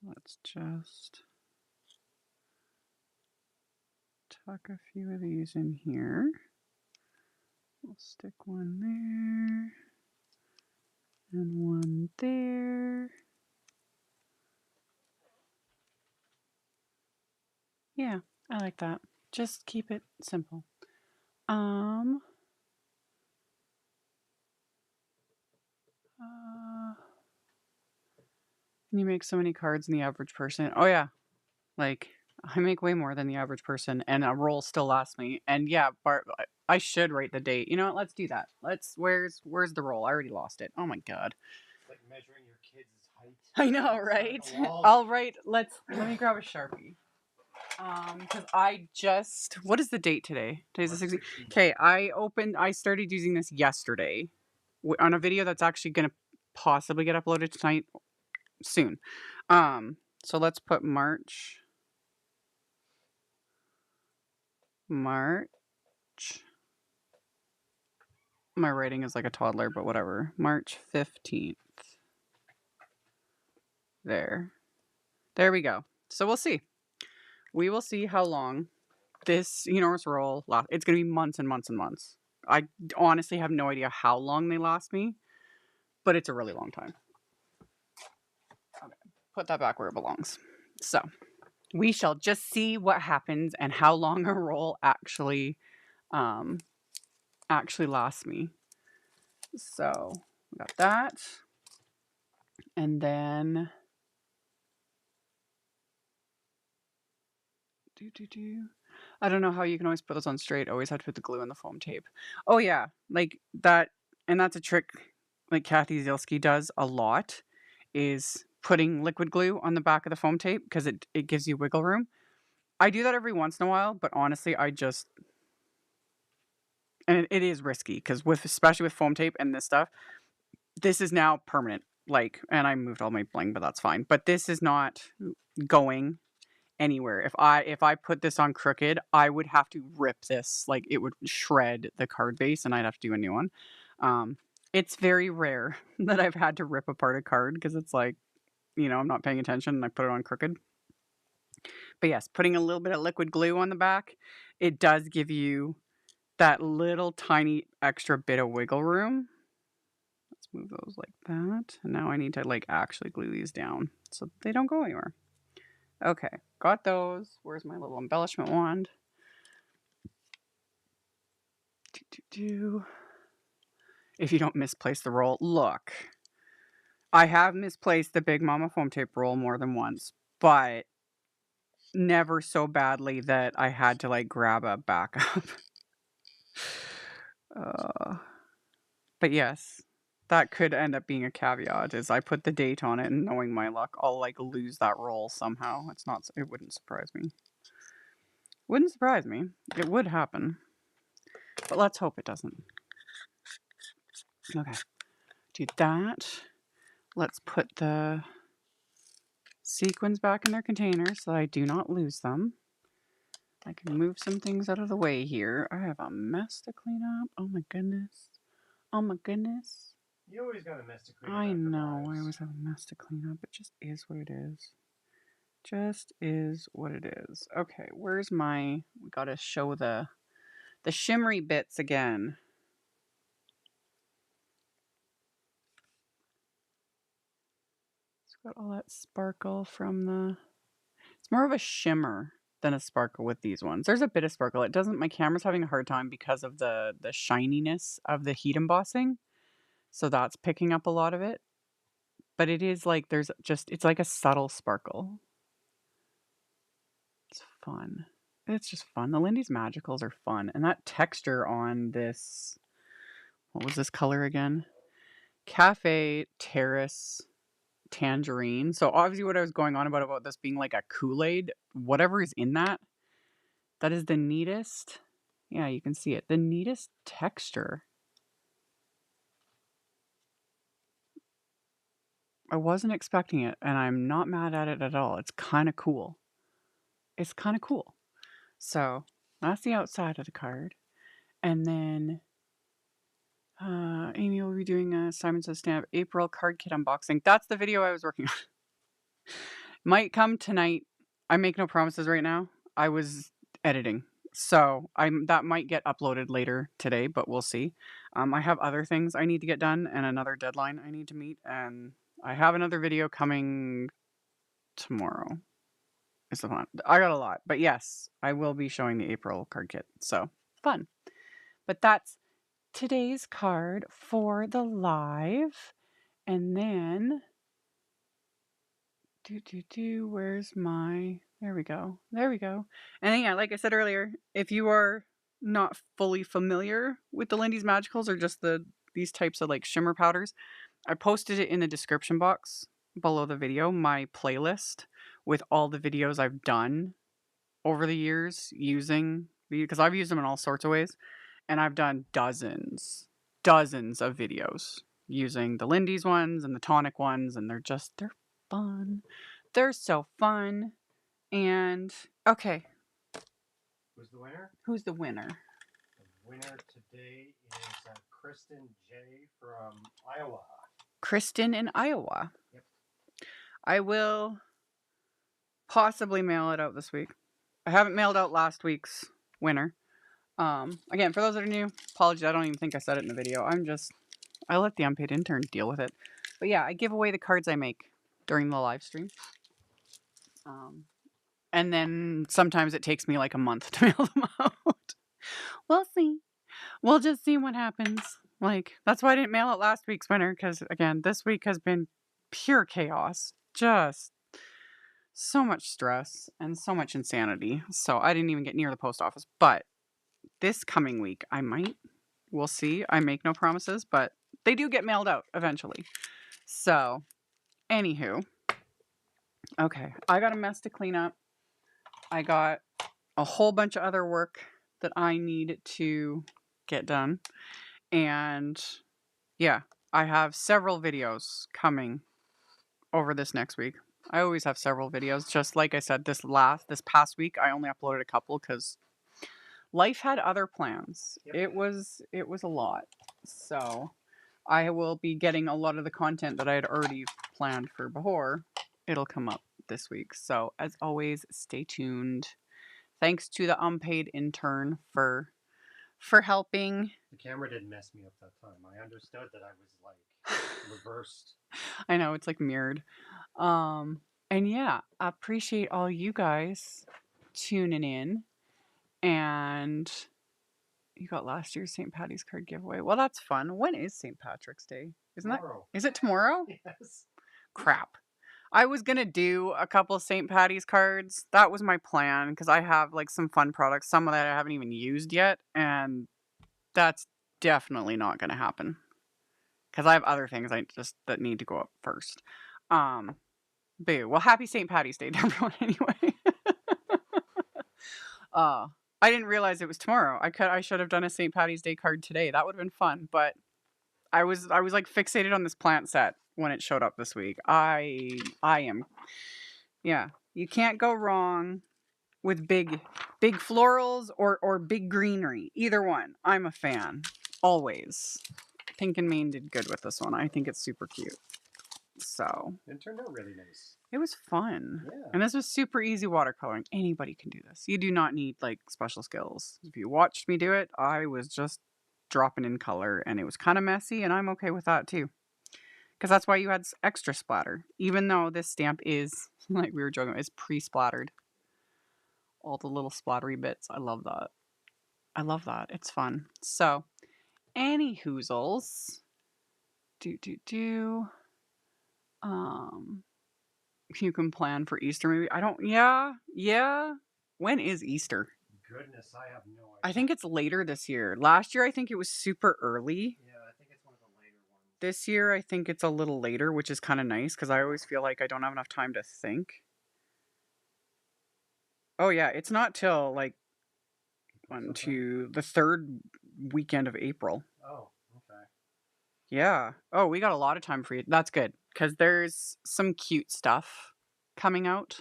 Let's just tuck a few of these in here. We'll stick one there and one there. Yeah, I like that. Just keep it simple. You make so many cards than the average person. Oh yeah, like I make way more than the average person, and a roll still lasts me. And yeah, Bart, I should write the date. You know what? Let's do that. Where's the roll? I already lost it. Oh my god. It's like measuring your kids' height. I know, right? I'll write. Let me grab a Sharpie. Because what is the date today? Today's the 16th. Okay, I started using this yesterday on a video that's actually gonna possibly get uploaded tonight soon. So let's put March. My writing is like a toddler, but whatever. March 15th. There we go. So we'll see. We will see how long this enormous roll lasts. It's going to be months and months and months. I honestly have no idea how long they last me, but it's a really long time. Okay, put that back where it belongs. So we shall just see what happens and how long a roll actually lasts me. So we got that. And then I don't know how you can always put those on straight. Always have to put the glue in the foam tape. Oh yeah, like that, and that's a trick like Kathy Zielski does a lot, is putting liquid glue on the back of the foam tape because it gives you wiggle room. I do that every once in a while, but honestly, and it is risky because especially with foam tape and this stuff, this is now permanent. Like, and I moved all my bling, but that's fine. But this is not going anywhere. If I put this on crooked, I would have to rip this. Like, it would shred the card base and I'd have to do a new one. It's very rare that I've had to rip apart a card because it's like, I'm not paying attention and I put it on crooked. But yes, putting a little bit of liquid glue on the back, it does give you that little tiny extra bit of wiggle room. Let's move those like that. And now I need to like actually glue these down so they don't go anywhere. Okay, got those. Where's my little embellishment wand? If you don't misplace the roll, look. I have misplaced the Big Mama foam tape roll more than once, but never so badly that I had to like grab a backup. But yes, that could end up being a caveat, is I put the date on it and knowing my luck, I'll like lose that roll somehow. It wouldn't surprise me. Wouldn't surprise me. It would happen. But let's hope it doesn't. Okay. Do that. Let's put the sequins back in their containers so that I do not lose them. I can move some things out of the way here. I have a mess to clean up. Oh my goodness. Oh my goodness. You always got a mess to clean up. I know. I always have a mess to clean up. It just is what it is. Just is what it is. Okay, where's my... We gotta show the shimmery bits again. It's got all that sparkle from the... It's more of a shimmer than a sparkle with these ones. There's a bit of sparkle. It doesn't... My camera's having a hard time because of the shininess of the heat embossing. So that's picking up a lot of it. But it is like there's just... It's like a subtle sparkle. It's fun. It's just fun. The Lindy's Magicals are fun. And that texture on this... What was this color again? Cafe Terrace Tangerine. So obviously what I was going on about this being like a Kool-Aid, whatever is in that, that is the neatest. Yeah, you can see it. The neatest texture. I wasn't expecting it, and I'm not mad at it at all. It's kind of cool. It's kind of cool. So that's the outside of the card. And then Amy will be doing a Simon Says Stamp April card kit unboxing. That's the video I was working on. Might come tonight. I make no promises right now. I was editing. So that might get uploaded later today, but we'll see. I have other things I need to get done and another deadline I need to meet. And I have another video coming tomorrow. It's the fun. I got a lot. But yes, I will be showing the April card kit. So fun. But that's today's card for the live. And then where's my... There we go. There we go. And yeah, like I said earlier, if you are not fully familiar with the Lindy's Magicals or just these types of like shimmer powders, I posted it in the description box below the video, my playlist with all the videos I've done over the years using, because I've used them in all sorts of ways, and I've done dozens of videos using the Lindy's ones and the tonic ones, and they're fun. They're so fun. And okay. Who's the winner? Who's the winner? The winner today is Kristen J from Iowa. Kristen in Iowa. Yep. I will possibly mail it out this week. I haven't mailed out last week's winner. Again, for those that are new, apologies. I don't even think I said it in the video. I let the unpaid intern deal with it. But yeah, I give away the cards I make during the live stream. And then sometimes it takes me like a month to mail them out. We'll see. We'll just see what happens. Like, that's why I didn't mail out last week's winner, because again, this week has been pure chaos. Just so much stress and so much insanity. So I didn't even get near the post office. But this coming week, I might. We'll see. I make no promises, but they do get mailed out eventually. So, anywho. Okay, I got a mess to clean up. I got a whole bunch of other work that I need to get done. And yeah, I have several videos coming over this next week. I always have several videos. Just like I said, this past week, I only uploaded a couple because life had other plans. Yep. It was a lot. So I will be getting a lot of the content that I had already planned for before. It'll come up this week. So as always, stay tuned. Thanks to the unpaid intern for helping. The camera didn't mess me up that time. I understood that I was like reversed. I know, it's like mirrored. And yeah, I appreciate all you guys tuning in. And you got last year's St. Patty's card giveaway. Well, that's fun. When is St. Patrick's Day? Tomorrow. Is it tomorrow? Yes. Crap. I was going to do a couple St. Patty's cards. That was my plan because I have like some fun products, some of that I haven't even used yet. And that's definitely not going to happen because I have other things that need to go up first. Boo. Well, happy St. Patty's Day to everyone anyway. I didn't realize it was tomorrow. I should have done a St. Patty's Day card today. That would have been fun, but I was like fixated on this plant set when it showed up this week. I am. Yeah, you can't go wrong with big florals or big greenery. Either one. I'm a fan. Always. Pink and Main did good with this one. I think it's super cute. So it turned out really nice. It was fun. Yeah. And this was super easy watercoloring. Anybody can do this. You do not need like special skills. If you watched me do it, I was just dropping in color and it was kind of messy and I'm okay with that too. Because that's why you had extra splatter. Even though this stamp is, like we were joking, is pre-splattered. All the little splattery bits. I love that. I love that. It's fun. So, any hoozles. You can plan for Easter maybe. Yeah. When is Easter? Goodness, I have no idea. I think it's later this year. Last year I think it was super early. Yeah, I think it's one of the later ones. This year I think it's a little later, which is kind of nice because I always feel like I don't have enough time to think. Oh yeah, it's not till like the third weekend of April. Oh, okay. Yeah. Oh, we got a lot of time for you. That's good because there's some cute stuff coming out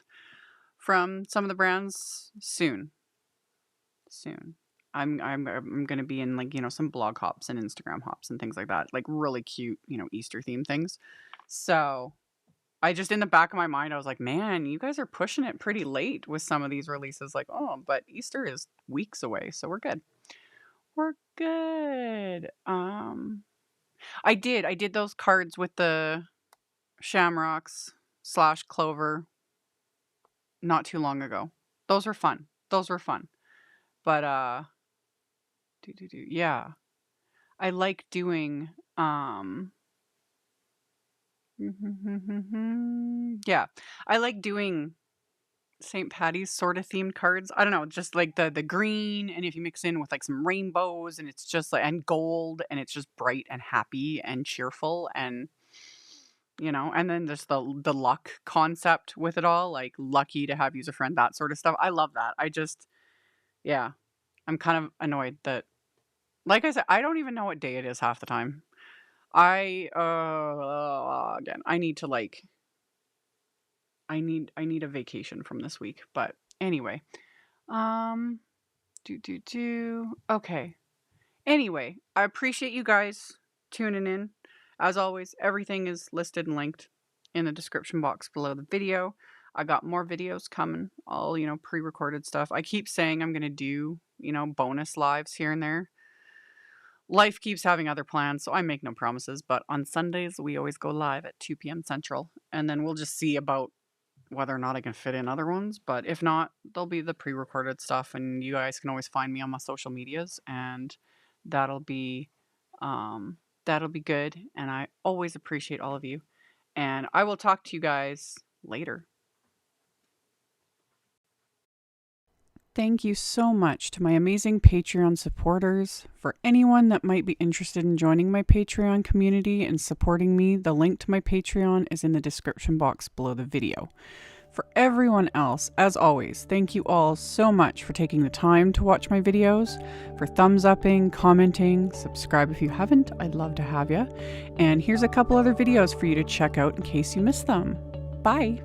from some of the brands soon. I'm going to be in like, some blog hops and Instagram hops and things like that. Like really cute, Easter themed things. So I just, in the back of my mind, I was like, man, you guys are pushing it pretty late with some of these releases. Like, oh, but Easter is weeks away. So we're good. We're good. I did those cards with the shamrocks / clover not too long ago. Those were fun. But yeah. I like doing yeah. I like doing St. Patty's sort of themed cards. I don't know, just like the green, and if you mix in with like some rainbows and it's just like and gold and it's just bright and happy and cheerful and and then just the luck concept with it all, like lucky to have you as a friend, that sort of stuff. I love that. I'm kind of annoyed that, like I said, I don't even know what day it is half the time. I need to like I need a vacation from this week. But anyway. Okay. Anyway, I appreciate you guys tuning in. As always, everything is listed and linked in the description box below the video. I got more videos coming, all, pre-recorded stuff. I keep saying I'm going to do, bonus lives here and there. Life keeps having other plans, so I make no promises. But on Sundays, we always go live at 2 p.m. Central. And then we'll just see about whether or not I can fit in other ones. But if not, there'll be the pre-recorded stuff. And you guys can always find me on my social medias. And that'll be good. And I always appreciate all of you. And I will talk to you guys later. Thank you so much to my amazing Patreon supporters. For anyone that might be interested in joining my Patreon community and supporting me, the link to my Patreon is in the description box below the video. For everyone else, as always, thank you all so much for taking the time to watch my videos, for thumbs upping, commenting, subscribe if you haven't, I'd love to have you. And here's a couple other videos for you to check out in case you missed them. Bye!